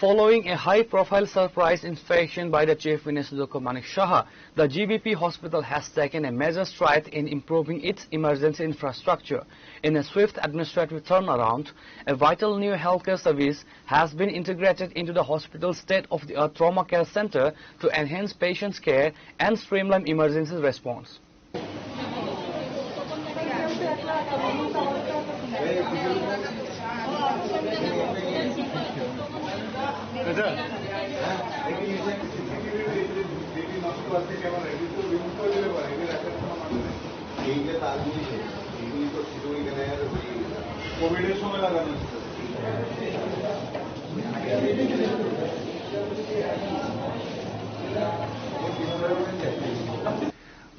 S7: Following a high-profile surprise inspection by the Chief Minister Dr. Manik Shah, the GBP hospital has taken a major stride in improving its emergency infrastructure. In a swift administrative turnaround, a vital new healthcare service has been integrated into the hospital's state-of-the-art trauma care center to enhance patients' care and streamline emergency response.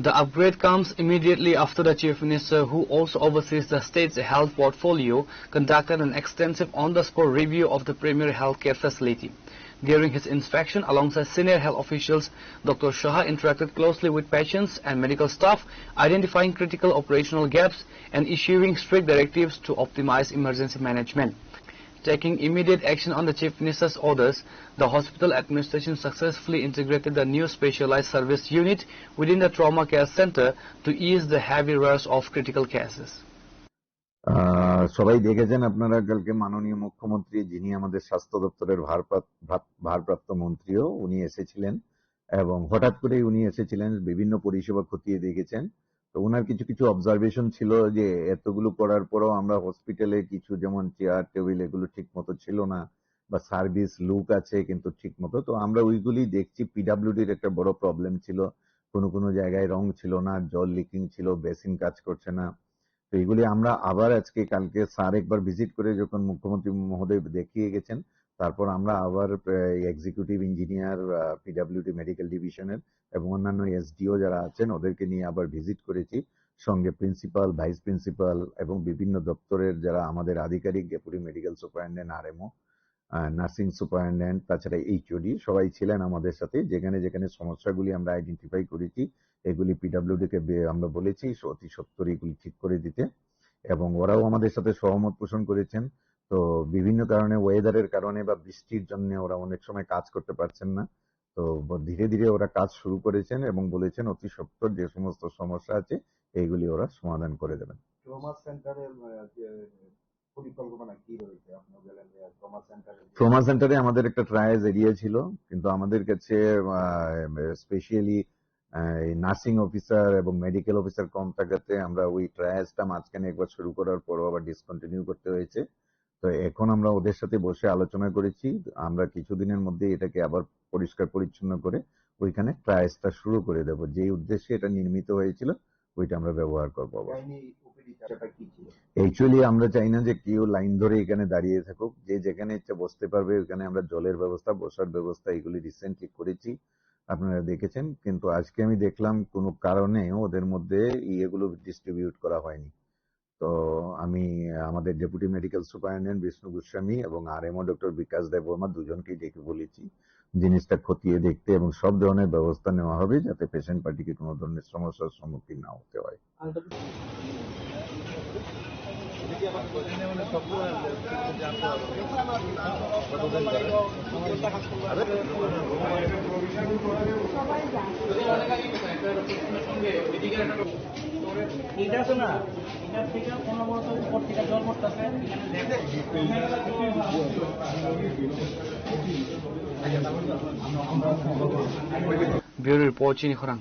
S7: The upgrade comes immediately after the Chief Minister, who also oversees the state's health portfolio, conducted an extensive on-the-spot review of the primary healthcare facility. During his inspection alongside senior health officials, Dr. Shah interacted closely with patients and medical staff, identifying critical operational gaps and issuing strict directives to optimize emergency management. Taking immediate action on the Chief Minister's orders, the hospital administration successfully integrated the new specialized service unit within the trauma care center to ease the heavy rush of critical cases.
S16: সবাই দেখেছেন আপনারা কালকে মাননীয় মুখ্যমন্ত্রী যিনি আমাদের স্বাস্থ্য দপ্তরের ভারপ্রাপ্ত মন্ত্রীও উনি এসেছিলেন এবং হঠাৎ করে উনি এসেছিলেন বিভিন্ন পরিষেবা খতিয়ে দেখেছেন তো ওনার কিছু কিছু অবজারভেশন ছিল যে এতগুলো করার পরও আমরা হসপিটালে কিছু যেমন চেয়ার টেবিল এগুলো ঠিক মতো ছিল না বা সার্ভিস লুক আছে কিন্তু ঠিক মতো তো আমরা ওইগুলি দেখছি পিডব্লিউডির একটা বড় প্রবলেম ছিল কোনো জায়গায় রং ছিল না জল লিকিং ছিল বেসিন কাজ করছে না তো এইগুলি আমরা আবার আজকে কালকে স্যার একবার ভিজিট করে যখন মুখ্যমন্ত্রী মহোদয় দেখিয়ে গেছেন তারপর আমরা আবার এক্সিকিউটিভ ইঞ্জিনিয়ার পিডব্লিউডি মেডিকেল ডিভিশনের এবং অন্যান্য এসডিও যারা আছেন ওদেরকে নিয়ে আবার ভিজিট করেছি সঙ্গে প্রিন্সিপাল ভাইস প্রিন্সিপাল এবং বিভিন্ন দপ্তরের যারা আমাদের আধিকারিক deputy medical superintendent RMO nursing superintendent তাছাড়া এইচওডি সবাই ছিলেন আমাদের সাথে যেখানে যেখানে সমস্যাগুলি আমরা আইডেন্টিফাই করেছি এগুলি পিডব্লিউডি কে আমরা বলেছি অতি সত্বর এগুলি ঠিক করে দিতে এবং ওরাও আমাদের সাথে সহমত পোষণ করেছেন তো বিভিন্ন কারণে ওয়েদারের কারণে বা বৃষ্টির জন্য ওরা অনেক সময় কাজ করতে পারছেন না তো ধীরে ধীরে ওরা কাজ শুরু করেছেন এবং বলেছেন অতি সত্বর যে সমস্ত সমস্যা আছে এইগুলি ওরা সমাধান করে দেবেন
S13: ট্রমা সেন্টারের পরিকল্পনা কি রয়েছে আপনি বলেন
S16: ট্রমা সেন্টারে আমাদের একটা ট্রায়াল এরিয়া ছিল কিন্তু আমাদের কাছে স্পেশালি নার্সিং অফিসার এবং মেডিকেল অফিসার কম থাকাতে আমরা ওই ট্রায়ালসটা মাঝখানে একবার শুরু করার পরও আবার ডিসকন্টিনিউ করতে হয়েছে তো এখন আমরা ওদের সাথে বসে আলোচনা করেছি আমরা কিছুদিনের মধ্যে এটাকে আবার পরিষ্কার পরিচ্ছন্ন করে ওইখানে ট্রায়ালসটা শুরু করে দেব যে উদ্দেশ্যে এটা নির্মিত হয়েছিল ওইটা আমরা ব্যবহার করবো অ্যাকচুয়ালি আমরা চাই না যে কেউ লাইন ধরে এখানে দাঁড়িয়ে থাকুক যে যেখানে ইচ্ছা বসতে পারবে ওখানে আমরা জলের ব্যবস্থা বসার ব্যবস্থা এগুলি রিসেন্টলি করেছি আপনারা দেখেছেন কিন্তু আজকে আমি দেখলাম কোনো কারণে ওদের মধ্যে এগুলো ডিস্ট্রিবিউট করা হয়নি তো আমি আমাদের deputy medical superintendent Bishnu Goswami এবং আরএমও ডক্টর বিকাশ দেববর্মা দুজনকেই ডেকে বলেছি জিনিসটা খতিয়ে দেখতে এবং সব ধরনের ব্যবস্থা নেওয়া হবে যাতে পেশেন্ট পার্টিকে কোনো ধরনের সমস্যার সম্মুখীন না হতে হয়
S7: Bureau report Chini Khorang.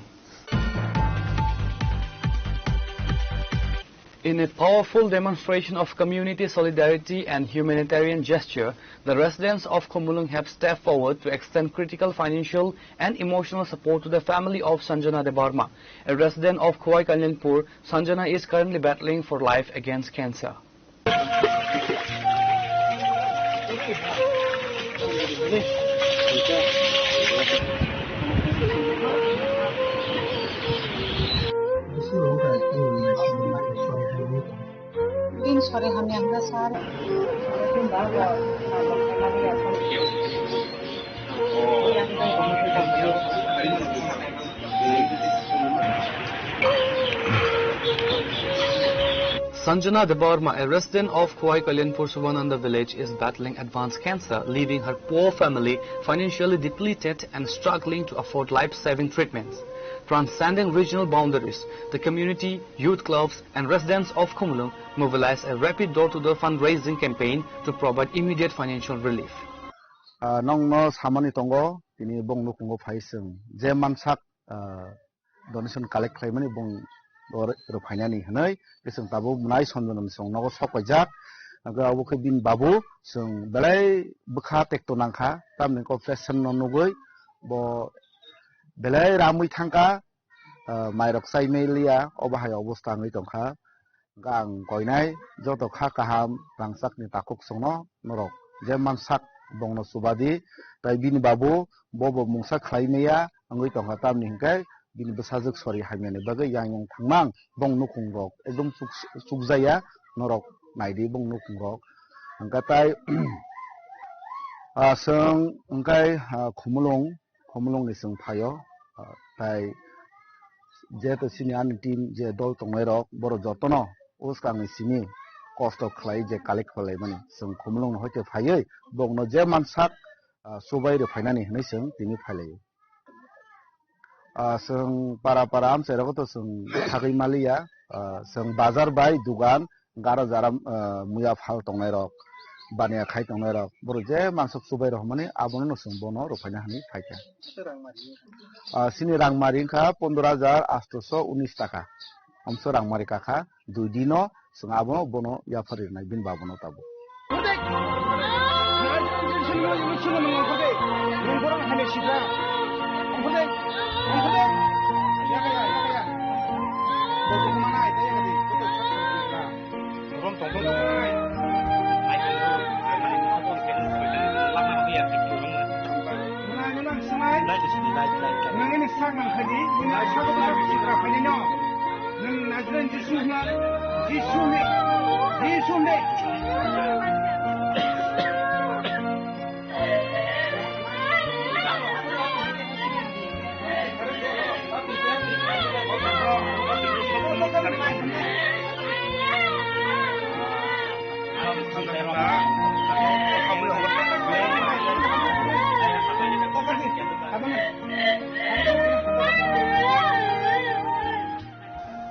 S7: In a powerful demonstration of community solidarity and humanitarian gesture, the residents of Khumulung have stepped forward to extend critical financial and emotional support to the family of Sanjana Debarma. A resident of Khowai Kalyanpur, Sanjana is currently battling for life against cancer. Sanjana Debarma, a resident of Khowai Kalyanpur Subananda village, is battling advanced cancer, leaving her poor family financially depleted and struggling to afford life-saving treatments. Transcending regional boundaries, the community, youth clubs and residents of Khumulung mobilized a rapid door-to-door fundraising campaign to provide immediate financial relief.
S15: Nongno samani tongo tini bong nukungo phaisung je mansak donation collect khlaimani bong ro phainani hanai besung tabo munai sonjonam song nogo sokojak aga obuke bin babu sung belai bukha tekto nangkha tamni ko fashion no nugoi bo belai ramui thangka mairok saimeliya obahai obostha ngai tongkha gang koinai joto kha kaham rangsak ni takuk songno norok je mansak bongno subadi tai bini babu bobo mungsa khlaimaya angoi tongkha tamni hingkai bini besajak sori haimani bagai yang thangmang bong nukung rok ekdom sukjaya norok naidi bong nukung rok angka tai जों ओंखाय खुमलुं नि जों फायो ताय जेहेतु सिनि आंनि team जे दल तंनाय रक बर जतन उसकांनि सिनि कष्ट खालाय जे कालेक्ट खालाय माने जों खुमलुं हयते फायो बगनो जे मानसाक सबाय रे फायनानै होनाय जों बिनि फायलायो जों पारा आमसेरावथ' जों थागै मालिया जों बाजार बाय दुगान गारा जारा मुया फाल तंनाय रक बानिया खाय तंनाय रक बर जे मानसक सबाय रक माने आबनो जों बनो रफायना हानि फायथा सिनि रांमारिखा 15,819 टाका हमसो रांमारि काखा दुइ दिनो जों आबनो बनो या फरिनाय बिन बाबनो Tabo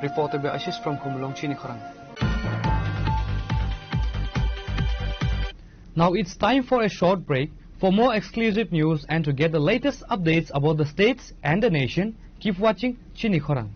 S7: Reported by Ashish from Khumlong, Chini Khorang. Now it's time for a short break. For more exclusive news and to get the latest updates about the states and the nation, keep watching Chini Khorang.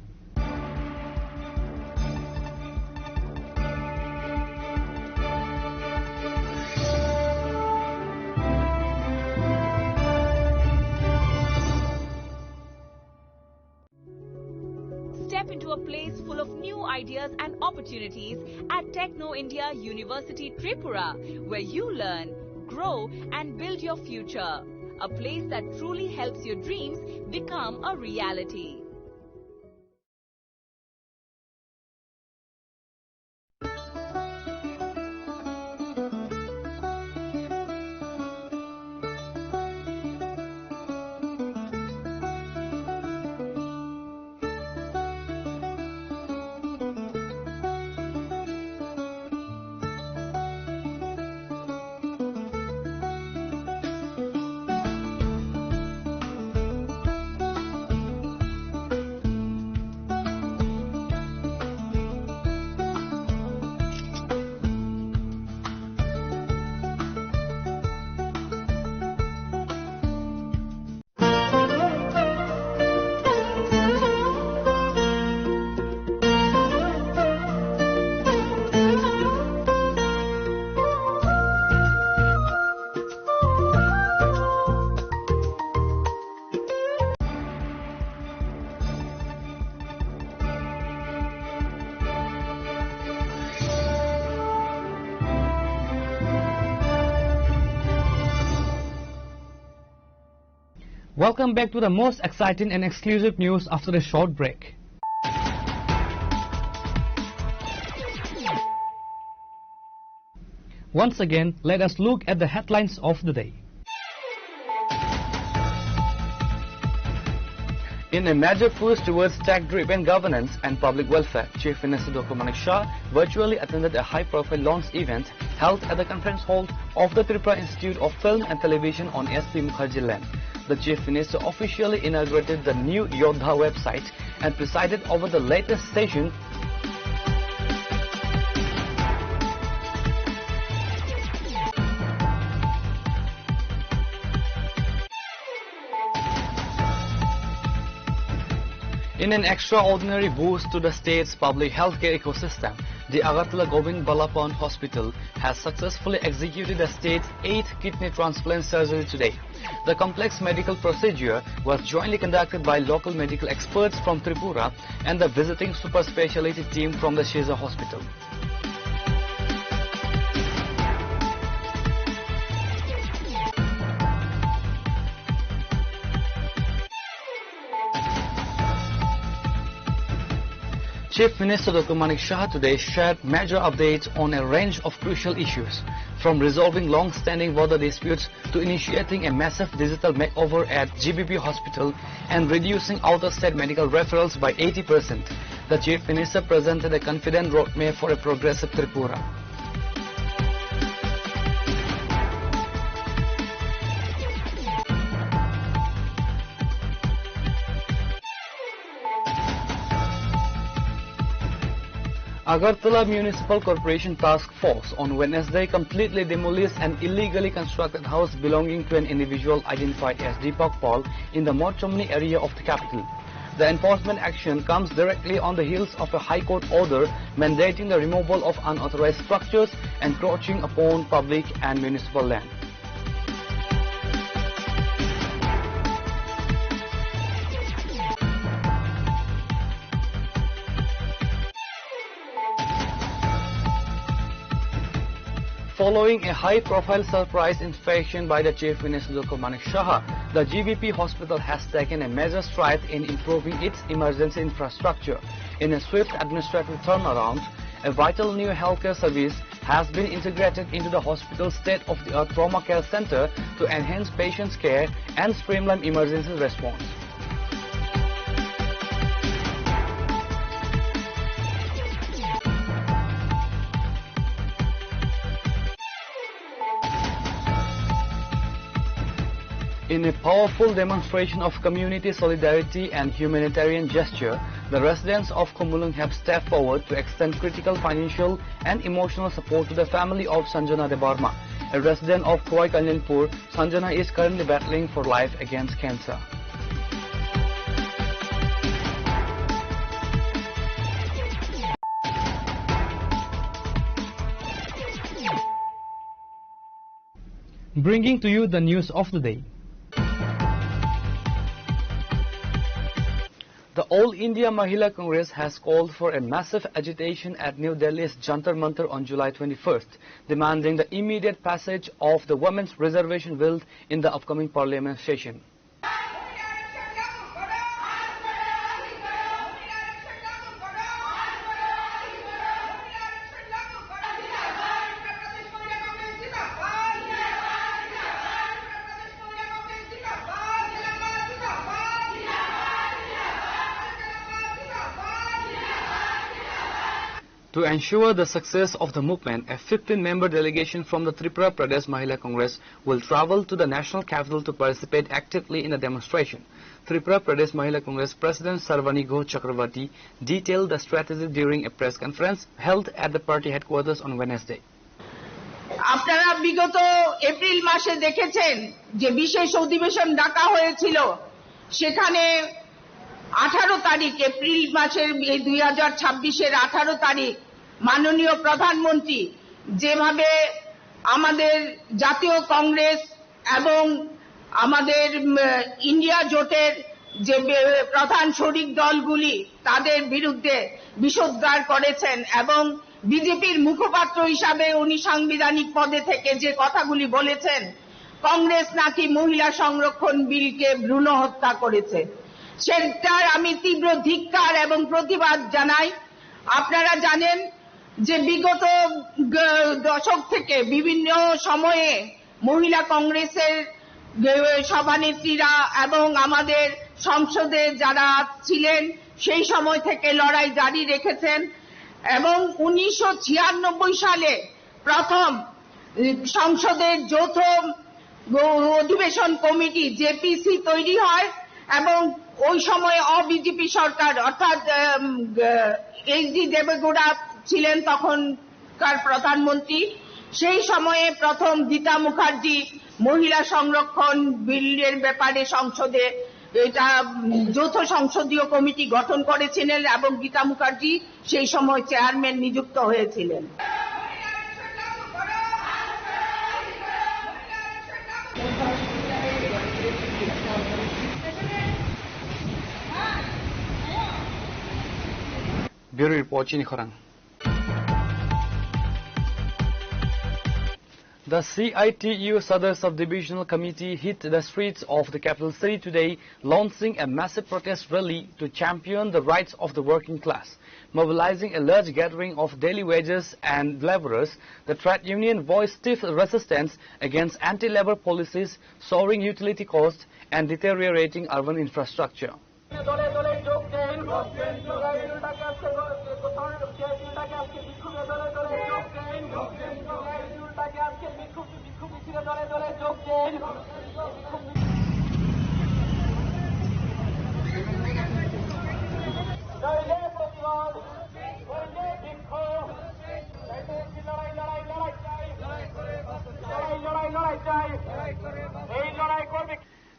S17: Step into a place full of new ideas and opportunities at Techno India University Tripura, where you learn, grow and build your future. A place that truly helps your dreams become a reality.
S7: Welcome back to the most exciting and exclusive news after a short break. Once again, let us look at the headlines of the day. In a major push towards tech-driven governance and public welfare, Chief Minister Dr. Manik Shah virtually attended a high-profile launch event held at the conference hall of the Tripura Institute of Film and Television on S.P. Mukherjee Lane. The Chief Minister officially inaugurated the new Yodha website and presided over the latest session In an extraordinary boost to the state's public healthcare ecosystem, the Agartala Govind Balapan Hospital has successfully executed the state's 8th kidney transplant surgery today. The complex medical procedure was jointly conducted by local medical experts from Tripura and the visiting super specialty team from the Sheza Hospital. Chief Minister Dr. Manik Shah today shared major updates on a range of crucial issues. From resolving long-standing border disputes to initiating a massive digital makeover at GBP Hospital and reducing out-of-state medical referrals by 80%, the Chief Minister presented a confident roadmap for a progressive Tripura. Agartala Municipal Corporation Task Force on Wednesday completely demolished an illegally constructed house belonging to an individual identified as Deepak Paul in the Morchomni area of the capital. The enforcement action comes directly on the heels of a High Court order mandating the removal of unauthorized structures encroaching upon public and municipal land. Following a high-profile surprise inspection by the Chief Minister Dr. Manik Shah, the GBP Hospital has taken a major stride in improving its emergency infrastructure. In a swift administrative turnaround, a vital new healthcare service has been integrated into the hospital's state-of-the-art trauma care center to enhance patients' care and streamline emergency response. In a powerful demonstration of community solidarity and humanitarian gesture, the residents of Kumulung have stepped forward to extend critical financial and emotional support to the family of Sanjana Debarma. A resident of Khowai Kalyanpur, Sanjana is currently battling for life against cancer. Bringing to you the news of the day. The All India Mahila Congress has called for a massive agitation at New Delhi's Jantar Mantar on July 21st, demanding the immediate passage of the Women's Reservation Bill in the upcoming Parliament session. To ensure the success of the movement, a 15-member delegation from the Tripura Pradesh Mahila Congress will travel to the national capital to participate actively in the demonstration. Tripura Pradesh Mahila Congress President Sarvani Ghosh Chakravarti detailed the strategy during a press conference held at the party headquarters on Wednesday.
S14: আপনারা বিগত April মাসে দেখেছেন যে বিশেষ অধিবেশন ডাকা হয়েছিল, সেখানে 18 তারিখ এপ্রিল মাসের 2026-এর 18 তারিখ মাননীয় প্রধানমন্ত্রী যেভাবে আমাদের জাতীয় কংগ্রেস এবং আমাদের ইন্ডিয়া জোটের যে প্রধান শরিক দলগুলি তাদের বিরুদ্ধে বিষোদ্গার করেছেন এবং বিজেপির মুখপাত্র হিসাবে উনি সাংবিধানিক পদে থেকে যে কথাগুলি বলেছেন, কংগ্রেস নাকি মহিলা সংরক্ষণ বিলকে ভ্রূণ হত্যা করেছে, সেটার আমি তীব্র ধিক্কার এবং প্রতিবাদ জানাই। আপনারা জানেন যে বিগত দশক থেকে বিভিন্ন সময়ে মহিলা কংগ্রেসের সভানেত্রীরা এবং আমাদের সংসদে যারা ছিলেন সেই সময় থেকে লড়াই জারি রেখেছেন এবং 1996 সালে প্রথম সংসদের যৌথ অধিবেশন কমিটি জেপিসি তৈরি হয় এবং ওই সময় অবিজেপি সরকার অর্থাৎ এইচডি দেবেগৌড়া ছিলেন তখনকার প্রধানমন্ত্রী। সেই সময়ে প্রথম গীতা মুখার্জি মহিলা সংরক্ষণ বিলের ব্যাপারে সংসদে এটা যৌথ সংসদীয় কমিটি গঠন করেছিলেন এবং গীতা মুখার্জি সেই সময় চেয়ারম্যান নিযুক্ত হয়েছিলেন।
S7: Bureau report Chini Khorang. The CITU Sadar Subdivisional Committee hit the streets of the capital city today, launching a massive protest rally to champion the rights of the working class. Mobilizing a large gathering of daily wages and laborers, the trade union voiced stiff resistance against anti-labor policies, soaring utility costs and deteriorating urban infrastructure.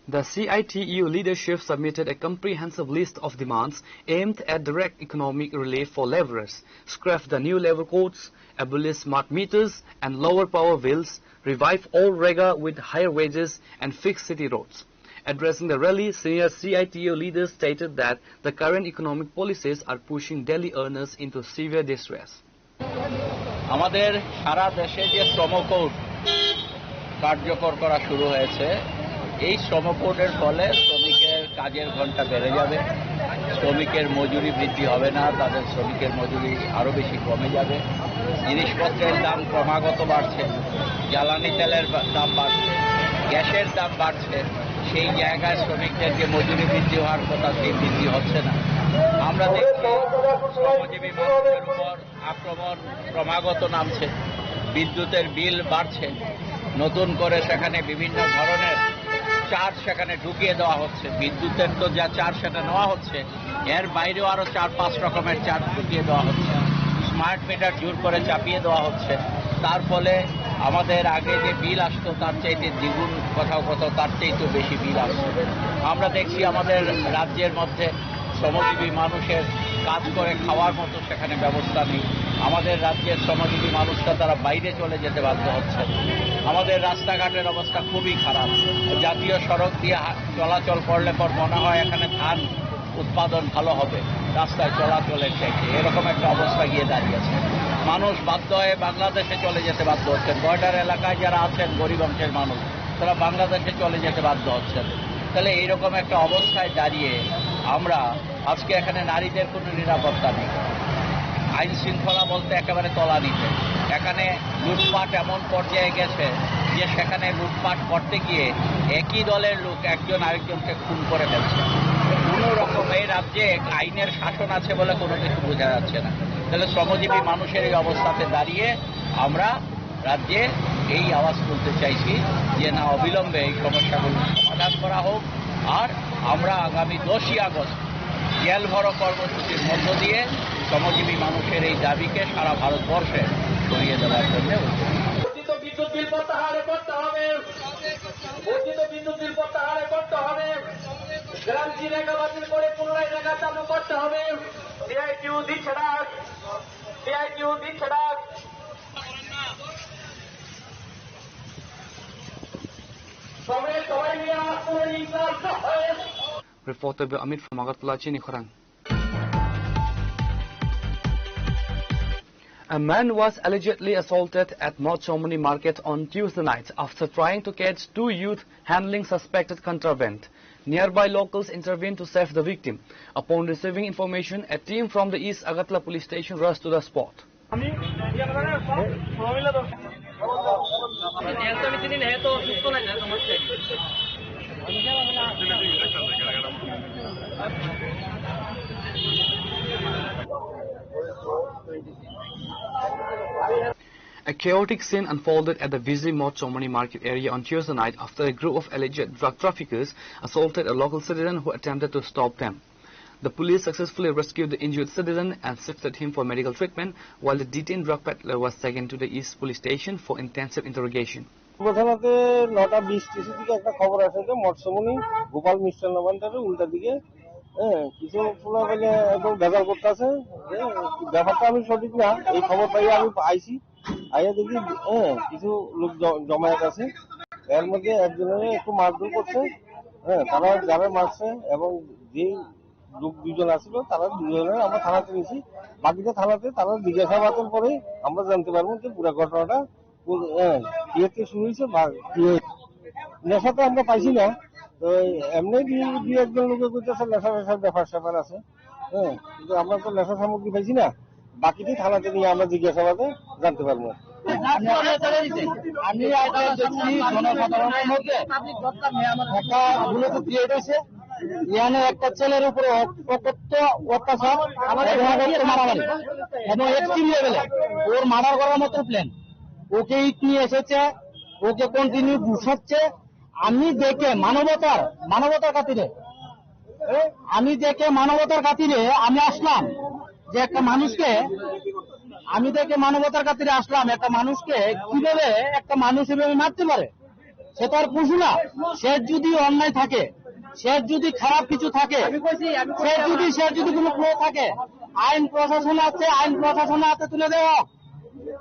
S7: The CITU leadership submitted a comprehensive list of demands aimed at direct economic relief for laborers, scrap the new labor codes, abolish smart meters and lower power bills, revive all REGA with higher wages and fix city roads. Addressing the rally, senior CITU leaders stated that the current economic policies are pushing daily earners into severe distress.
S18: আমাদের সারা দেশে যে শ্রম code কার্যকর করা শুরু হয়েছে, এই শ্রম কোডের ফলে শ্রমিকের কাজের ঘন্টা বেড়ে যাবে, শ্রমিকের মজুরি বৃদ্ধি হবে না, তাদের শ্রমিকের মজুরি আরো বেশি কমে যাবে, জিনিসপত্রের দাম ক্রমাগত বাড়ছে, জ্বালানি তেলের দাম বাড়ছে, গ্যাসের দাম বাড়ছে, সেই জায়গায় শ্রমিকদের যে মজুরি বৃদ্ধি হওয়ার কথা সেই বৃদ্ধি হচ্ছে না। আমরা দেখছি শ্রমজীবী মানুষের উপর আক্রমণ ক্রমাগত নামছে, বিদ্যুতের বিল বাড়ছে, নতুন করে সেখানে বিভিন্ন ধরনের চার্জ সেখানে ঢুকিয়ে দেওয়া হচ্ছে, বিদ্যুতের তো যা চার্জ সেটা নেওয়া হচ্ছে, এর বাইরেও আরো 4-5 রকমের চার্জ ঢুকিয়ে দেওয়া হচ্ছে, স্মার্ট মিটার জোর করে চাপিয়ে দেওয়া হচ্ছে। তার ফলে আমাদের আগে যে বিল আসতো তার চাইতে দ্বিগুণ, কোথাও কোথাও তার চাইতেও বেশি বিল আসছে। আমরা দেখছি আমাদের রাজ্যের মধ্যে শ্রমজীবী মানুষের কাজ করে খাওয়ার মতো সেখানে ব্যবস্থা নেই। আমাদের রাজ্যের শ্রমজীবী মানুষরা তারা বাইরে চলে যেতে বাধ্য হচ্ছে। আমাদের রাস্তাঘাটের অবস্থা খুবই খারাপ। জাতীয় সড়ক দিয়ে চলাচল করলে পর মনে হয় এখানে ধান উৎপাদন ভালো হবে, রাস্তায় চলাচলের চাইতে এরকম একটা অবস্থা গিয়ে দাঁড়িয়েছে। মানুষ বাধ্য হয়ে বাংলাদেশে চলে যেতে বাধ্য হচ্ছেন। বর্ডার এলাকায় যারা আছেন গরিব অংশের মানুষ, তারা বাংলাদেশে চলে যেতে বাধ্য হচ্ছেন। তাহলে এইরকম একটা অবস্থায় দাঁড়িয়ে আমরা আজকে এখানে নারীদের কোনো নিরাপত্তা নেই, আইন শৃঙ্খলা বলতে একেবারে তলানিতে। এখানে লুটপাট এমন পর্যায়ে গেছে যে সেখানে লুটপাট করতে গিয়ে একই দলের লোক একজন আরেকজনকে খুন করে ফেলছে। কোনো রকম এই রাজ্যে আইনের শাসন আছে বলে কোনো কিছু বোঝা যাচ্ছে না। তাহলে শ্রমজীবী মানুষের এই অবস্থাতে দাঁড়িয়ে আমরা রাজ্যে এই আওয়াজ তুলতে চাইছি যে না, অবিলম্বে এই সমস্যাগুলো সমাধান করা হোক। আর আমরা আগামী 10ই আগস্ট জেল ভরো কর্মসূচির মধ্য দিয়ে শ্রমজীবী মানুষের এই দাবিকে সারা ভারতবর্ষে ছড়িয়ে দেওয়ার জন্য
S11: বিদ্যুৎ বিল প্রত্যাহার করতে হবে, বিদ্যুৎ বিল প্রত্যাহার করতে হবে, গ্রান্টি রেখা বাতিল করে পুনরায় রেখা চালু করতে হবে। সিআইটিউ দিচ্ছে ডাক, সিআইটিউ দিচ্ছে ডাক।
S7: Reporter Amit from Agartala, Chini Khorang. A man was allegedly assaulted at North Chomoni Market on Tuesday night after trying to catch two youth handling suspected contraband. Nearby locals intervened to save the victim. Upon receiving information, a team from the East Agartala police station rushed to the spot. A chaotic scene unfolded at the busy North Chomoni Market area on Tuesday night after a group of alleged drug traffickers assaulted a local citizen who attempted to stop them. The police successfully rescued the injured citizen and shifted him for medical treatment, while the detained drug peddler was taken to the East Police Station for intensive interrogation.
S19: প্রথমতে 9:20 থেকে একটা খবর আসে যে মৎস্যমণি গোপাল মিষ্টান্ন ভান্ডারের উল্টা দিকে কিছু পোলা বলে একদম ভেজাল করতেছে। ব্যাপারটা আমি সঠিক না, এই খবর পাইয়ে আমি আইছি, আইয়া দেখি কিছু লোক জমায়েত আছে, এর মধ্যে একজনের একটু মারধর করছে। তারা যারা মারছে এবং যে লোক দুজন আসছিল তারা দুজনের আমরা থানাতে নিয়েছি। বাকিটা থানাতে তারা জিজ্ঞাসাবাদের পরে আমরা জানতে পারবো যে পুরো ঘটনাটা কি শুরু হয়েছে নেশা তো আমরা পাইছি না, তো এমনি দুই একজন লোকে করতেছে নেশা নেশার ব্যাপার আছে, কিন্তু আমরা তো নেশা সামগ্রী পাইছি না। বাকিটি থানাতে নিয়ে আমরা জিজ্ঞাসাবাদে জানতে পারবো।
S20: আমি জনসাধারণের মধ্যে একটা ভুলতে ক্রিয়েট হয়েছে, ইয়ানে একটা ছেলের উপরে অত্যাচার মারামারি এবং এক্সট্রিম লেভেলে ওর মার্ডার করার মতো প্ল্যান। ওকে ইট নিয়ে এসেছে, ওকে কন্টিনিউ ঘুষাচ্ছে। আমি দেখে মানবতার খাতিরে আমি আসলাম যে একটা মানুষকে একটা মানুষকে কিভাবে একটা মানুষ এভাবে মারতে পারে। সে তো আর পশু না। সে যদি অন্যায় থাকে, সে যদি খারাপ কিছু থাকে, সে যদি কোনো ক্লো থাকে, আইন প্রশাসন আছে, আইন প্রশাসনের হাতে তুলে দেওয়া।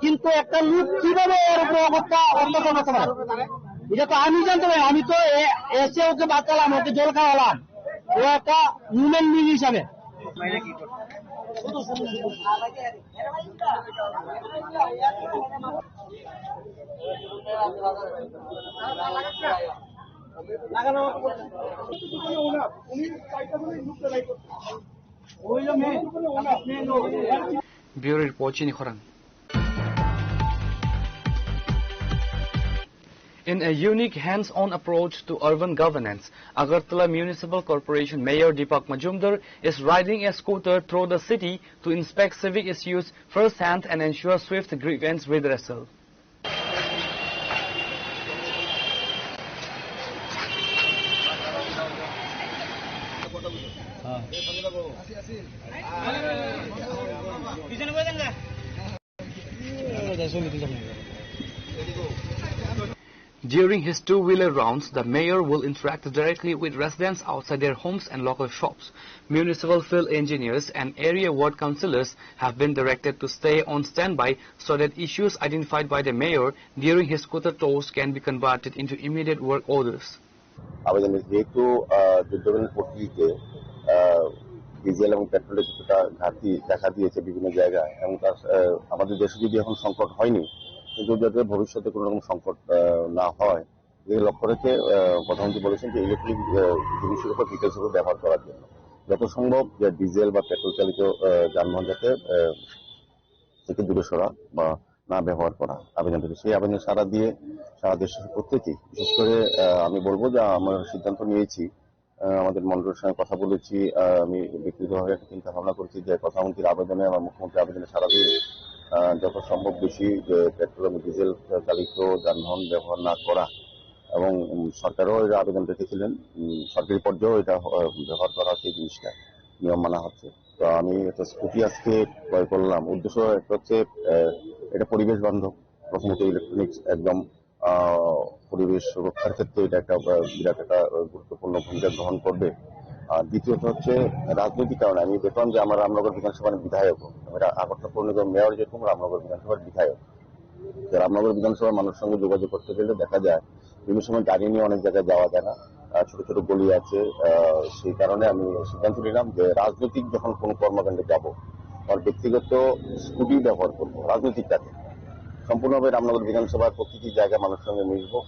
S20: কিন্তু একটা লোক কিভাবে এর উপরে অত্যাচার করতে পারে এটা তো আমি জানতে পারি। আমি তো এসে ওকে বাঁচালাম, ওকে জল খাওয়ালাম, ও একটা হিউম্যান বিং হিসাবে।
S7: Bureau report Chini Khorang. In a unique hands-on approach to urban governance, Agartala Municipal Corporation Mayor Deepak Majumdar is riding a scooter through the city to inspect civic issues firsthand and ensure swift grievance redressal. During his two-wheeler rounds, the mayor will interact directly with residents outside their homes and local shops. Municipal field engineers and area ward councillors have been directed to stay on standby so that issues identified by the mayor during his scooter tours can be converted into immediate work orders.
S21: যেহেতু যুদ্ধকালীন পরিস্থিতিতে diesel এবং পেট্রোলের কিছুটা ঘাটতি দেখা দিয়েছে বিভিন্ন জায়গায়, এবং আমাদের দেশে যদি এখন সংকট হয়নি, কিন্তু যাতে ভবিষ্যতে কোনো রকম সংকট না হয় এই লক্ষ্য রেখে প্রধানমন্ত্রী বলেছেন যে ইলেকট্রিক জিনিসের উপর ভেহিকলস উপর ব্যবহার করার জন্য যত সম্ভব যে ডিজেল বা পেট্রোল চালিত যানবাহন যাতে থেকে দূরে সরা বা না ব্যবহার করা আবেদন থেকে সেই আবেদন সারা দিয়ে সারা দেশের প্রত্যেকেই, বিশেষ করে আমি বলবো যে আমরা সিদ্ধান্ত নিয়েছি, আমাদের মন্ডলের সঙ্গে কথা বলেছি, আমি ব্যক্তিগতভাবে একটা চিন্তা ভাবনা করছি যে প্রধানমন্ত্রীর আবেদনে বা মুখ্যমন্ত্রীর আবেদনে সারা দিয়ে যত সম্ভব বেশি যে পেট্রোল এবং ডিজেল চালিত যানবাহন ব্যবহার না করা, এবং সরকারও এটা আবেদন রেখেছিলেন, সরকারি পর্যায়েও এটা ব্যবহার করা হচ্ছে, এই জিনিসটা নিয়ম মানা হচ্ছে। তো আমি একটা স্কুটি আজকে ক্রয় করলাম, উদ্দেশ্য একটা হচ্ছে এটা পরিবেশ বান্ধব, প্রথমত ইলেকট্রনিক্স একদম পরিবেশ সুরক্ষার ক্ষেত্রে এটা একটা বিরাট একটা গুরুত্বপূর্ণ ভূমিকা গ্রহণ করবে। আর দ্বিতীয়ত হচ্ছে রাজনৈতিক কারণে আমি দেখলাম যে আমার রামনগর বিধানসভার বিধায়ক, এটা আগরতলা পৌর নিগম মেয়র যেরকম রামনগর বিধানসভার বিধায়ক, রামনগর বিধানসভার মানুষের সঙ্গে যোগাযোগ করতে গেলে দেখা যায় বিভিন্ন সময় গাড়ি নিয়ে অনেক জায়গায় যাওয়া যায় না, ছোট ছোট গলি আছে, সেই কারণে আমি সিদ্ধান্ত নিলাম যে রাজনৈতিক যখন কোনো কর্মকাণ্ডে যাব আমার ব্যক্তিগত স্কুটি ব্যবহার করবো, রাজনৈতিক কাজে সম্পূর্ণভাবে রামনগর বিধানসভার প্রতিটি জায়গায় মানুষের সঙ্গে মিশবো,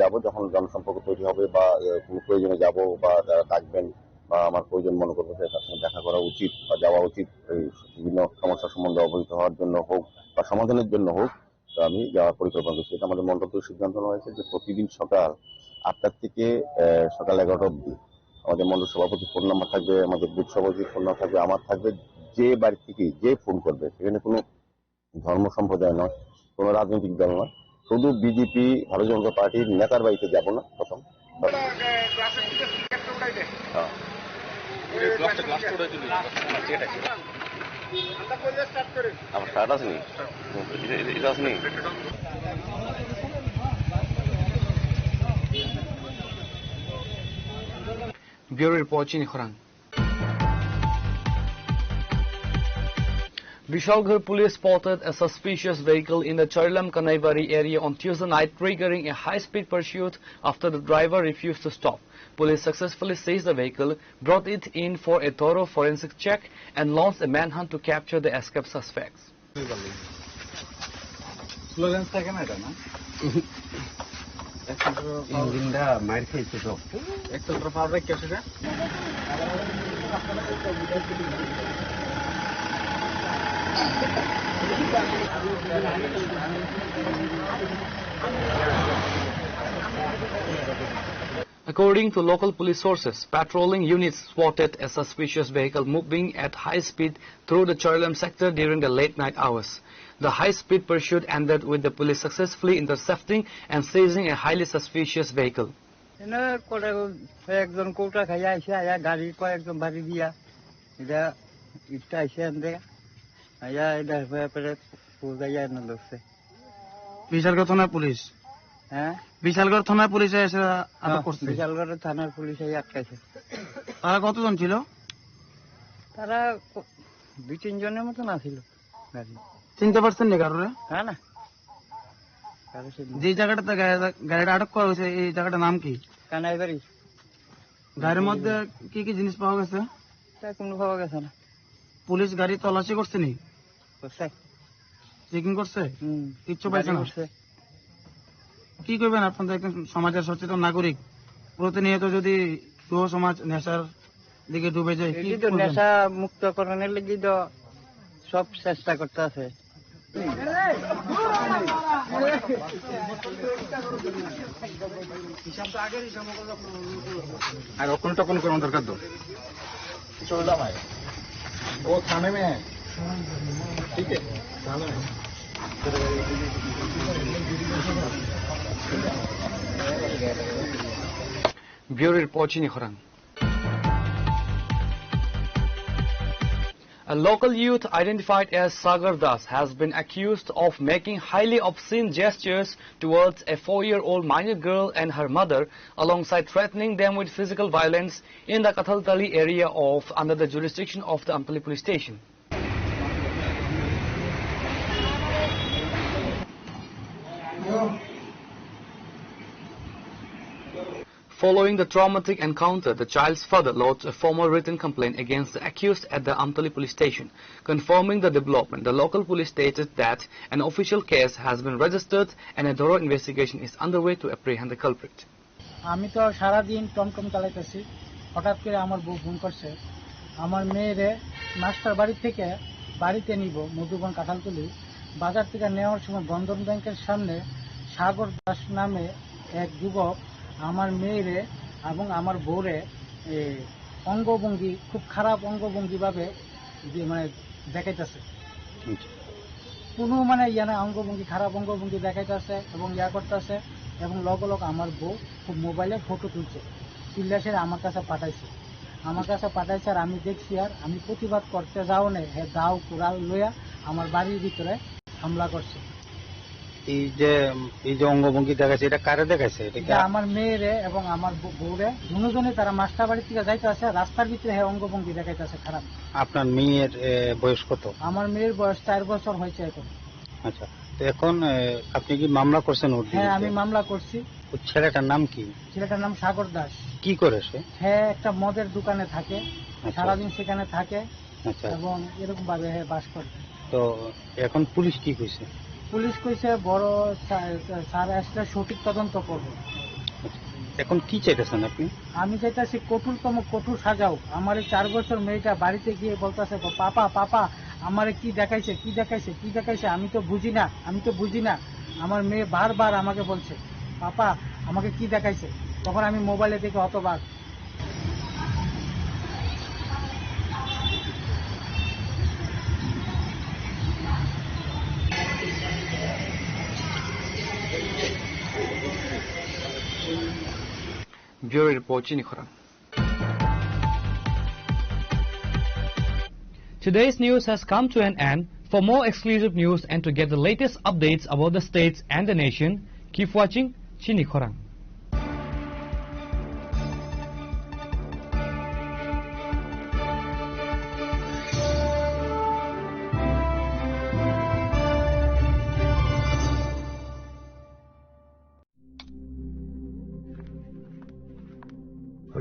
S21: যাবো যখন জনসম্পর্ক তৈরি হবে বা কোনো প্রয়োজনে যাব বা যারা ডাকবেন বা আমার প্রয়োজন মনে করবো তার সঙ্গে দেখা করা উচিত বা যাওয়া উচিত, বিভিন্ন সমস্যা সম্বন্ধে অবহিত হওয়ার জন্য হোক বা সমাধানের জন্য হোক, তো আমি যাওয়ার পরিকল্পনা করছি। এটা আমাদের মন্ডল থেকে সিদ্ধান্ত নেওয়া হয়েছে যে প্রতিদিন সকাল 8টার থেকে সকাল 11টা অবধি আমাদের মন্ডল সভাপতি ফোন নাম্বার থাকবে, আমাদের বুথ সভাপতির ফোন নাম্বার থাকবে, আমার থাকবে, যে বাড়ি থেকে যে ফোন করবে, সেখানে কোনো ধর্ম সম্প্রদায় নয়, কোনো রাজনৈতিক দল নয়, শুধু বিজেপি ভারতীয় জনতা পার্টির নেতার বাড়িতে যাব না। প্রথম আমার স্টার্ট আসেনি, এটা আসেনি।
S7: Bureau report Chini Khorang. Vishalgarh police spotted a suspicious vehicle in the Charlam Kanaivari area on Tuesday night, triggering a high-speed pursuit after the driver refused to stop. Police successfully seized the vehicle, brought it in for a thorough forensic check, and launched a manhunt to capture the escaped suspects.
S20: স্লোগেন্স থাকে না এটা না ইঞ্জিনটা মাইর খেয়েছে তো একটা পাওয়ার break কে সেটা
S7: According to local police sources, patrolling units spotted a suspicious vehicle moving at high speed through the Choilam sector during the late night hours. The high-speed pursuit ended with the police successfully intercepting and seizing a highly suspicious vehicle.
S1: একজন কোটা খাইয়া আইসে আয়া গাড়ি কয়েকজন বাড়ি দিয়া এটা ইটটা আইসে আনতে আয়া এটা ব্যাপারে পূজাইয়া এনে ধরছে
S20: বিশালগড় থানার পুলিশ
S1: হ্যাঁ
S20: বিশালগড় থানার পুলিশ এসে আটক করছে
S1: বিশালগড় থানার পুলিশ আইয়া আটকাইছে
S20: তারা কতজন ছিল
S1: তারা 2-3 জনের মতন আছিল গাড়ি
S20: চিনতে পারছেন না কারোরে
S1: হ্যাঁ না
S20: যে জায়গাটাতে গাড়িটা আটক করা হয়েছে এই জায়গাটার নাম কি
S1: কানাইবাড়ি
S20: গাড়ির মধ্যে কি কি জিনিস পাওয়া গেছে
S1: তা কোনো পাওয়া গেছে না
S20: পুলিশ গাড়ি তল্লাশি করছে নি
S1: করছে
S20: চেকিং করছে কিচ্ছু পাইছে না কি করবেন আপনাদের একজন সমাজের সচেতন নাগরিক প্রতিনিয়ত যদি যুব সমাজ নেশার দিকে ডুবে যায়
S1: এই তো নেশা মুক্তকরণের লাগি তো সব চেষ্টা করতে আছে
S20: আর অকন টকন করার দরকার তো চলে যাও ভাই ও থানে মে ঠিক আছে থানে মে
S7: Bureau report Chini Khorang. A local youth identified as Sagar Das has been accused of making highly obscene gestures towards a 4-year-old minor girl and her mother, alongside threatening them with physical violence in the Kathaltali area under the jurisdiction of the Amtali police station. Following the traumatic encounter, the child's father lodged a formal written complaint against the accused at the Amtali police station. Confirming the development, the local police stated that an official case has been registered and a thorough investigation is underway to apprehend the culprit.
S20: আমি তো সারা দিন টমটম চালাইতেছি হঠাৎ করে আমার বউ phone করছে আমার মেয়েরে মাস্টার বাড়ি থেকে বাড়িতে নিব মধুবন কাঁঠালতলি বাজার থেকে নেওয়ার সময় বন্ধন ব্যাংকের সামনে সাগর দাস নামে এক যুবক আমার মেয়েরে এবং আমার বউরে অঙ্গভঙ্গি খুব খারাপ অঙ্গভঙ্গি ভাবে মানে দেখাইতেছে কোনো মানে ইয়ানা অঙ্গভঙ্গি খারাপ অঙ্গভঙ্গি দেখাইতেছে এবং ইয়া করতেছে এবং লগে লগে আমার বউ খুব মোবাইলে ফটো তুলছে তুললে আমার কাছে পাঠাইছে আর আমি দেখছি আর আমি প্রতিবাদ করতে যাও না হে দাও কুড়াল লইয়া আমার বাড়ির ভিতরে হামলা করছে
S1: এই যে অঙ্গভঙ্গি দেখাচ্ছে এটা কারে দেখাচ্ছে
S20: এটা আমার মেয়েরে এবং আমার বউরে দুজনে তারা মাস্টার বাড়ি থেকে যাইতেছে রাস্তার ভিতরে অঙ্গভঙ্গি দেখাইতেছে খারাপ
S1: আপনার মেয়ের বয়স কত
S20: আমার মেয়ের বয়স 4 বছর হয়েছে এখন
S1: আচ্ছা তো এখন আপনি কি মামলা করছেন
S20: হ্যাঁ আমি মামলা করছি
S1: ছেলেটার নাম কি
S20: ছেলেটার নাম সাগর দাস
S1: কি করে সে
S20: হ্যাঁ একটা মদের দোকানে থাকে সারাদিন সেখানে থাকে এবং এরকম ভাবে বাস করে
S1: তো এখন পুলিশ কি কইছে
S20: পুলিশ কইছে বড় স্যার আসলে সঠিক তদন্ত করবে
S1: এখন কি চাইতেছেন আপনি
S20: আমি চাইতেছি কঠোর সাজাও আমার 4 বছর মেয়েটা বাড়িতে গিয়ে বলতেছে পাপা আমারে কি দেখাইছে আমি তো বুঝি না আমার মেয়ে বারবার আমাকে বলছে পাপা আমাকে কি দেখাইছে তখন আমি মোবাইলে দেখে হতবাক
S7: Bureau report Chini Khorang. Today's news has come to an end. For more exclusive news and to get the latest updates about the states and the nation, keep watching Chini Khorang.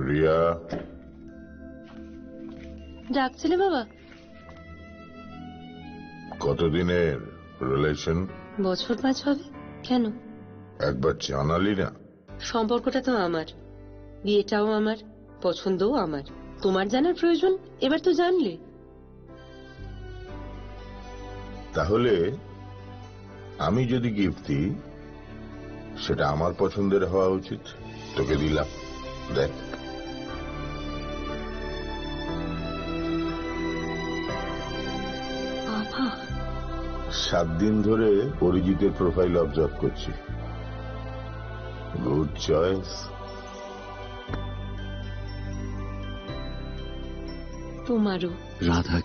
S22: Riya
S23: ডাকছিলে বাবা
S22: কতদিনের relation
S2: বছর 5 হবে কেন?
S22: একবার জানালি না?
S2: সম্পর্কটা তো আমার, বিয়েটাও আমার, পছন্দও আমার। তোমার জানার প্রয়োজন এবার তো জানলে।
S22: তাহলে আমি যদি গিফট দিই সেটা আমার পছন্দের হওয়া উচিত। তোকে দিলাম, দেখ।
S2: বাবা,
S22: 7 দিন ধরে অরিজিতের প্রোফাইল অবজার্ভ করছি। Good choice.
S2: তোমারও।
S23: রাধা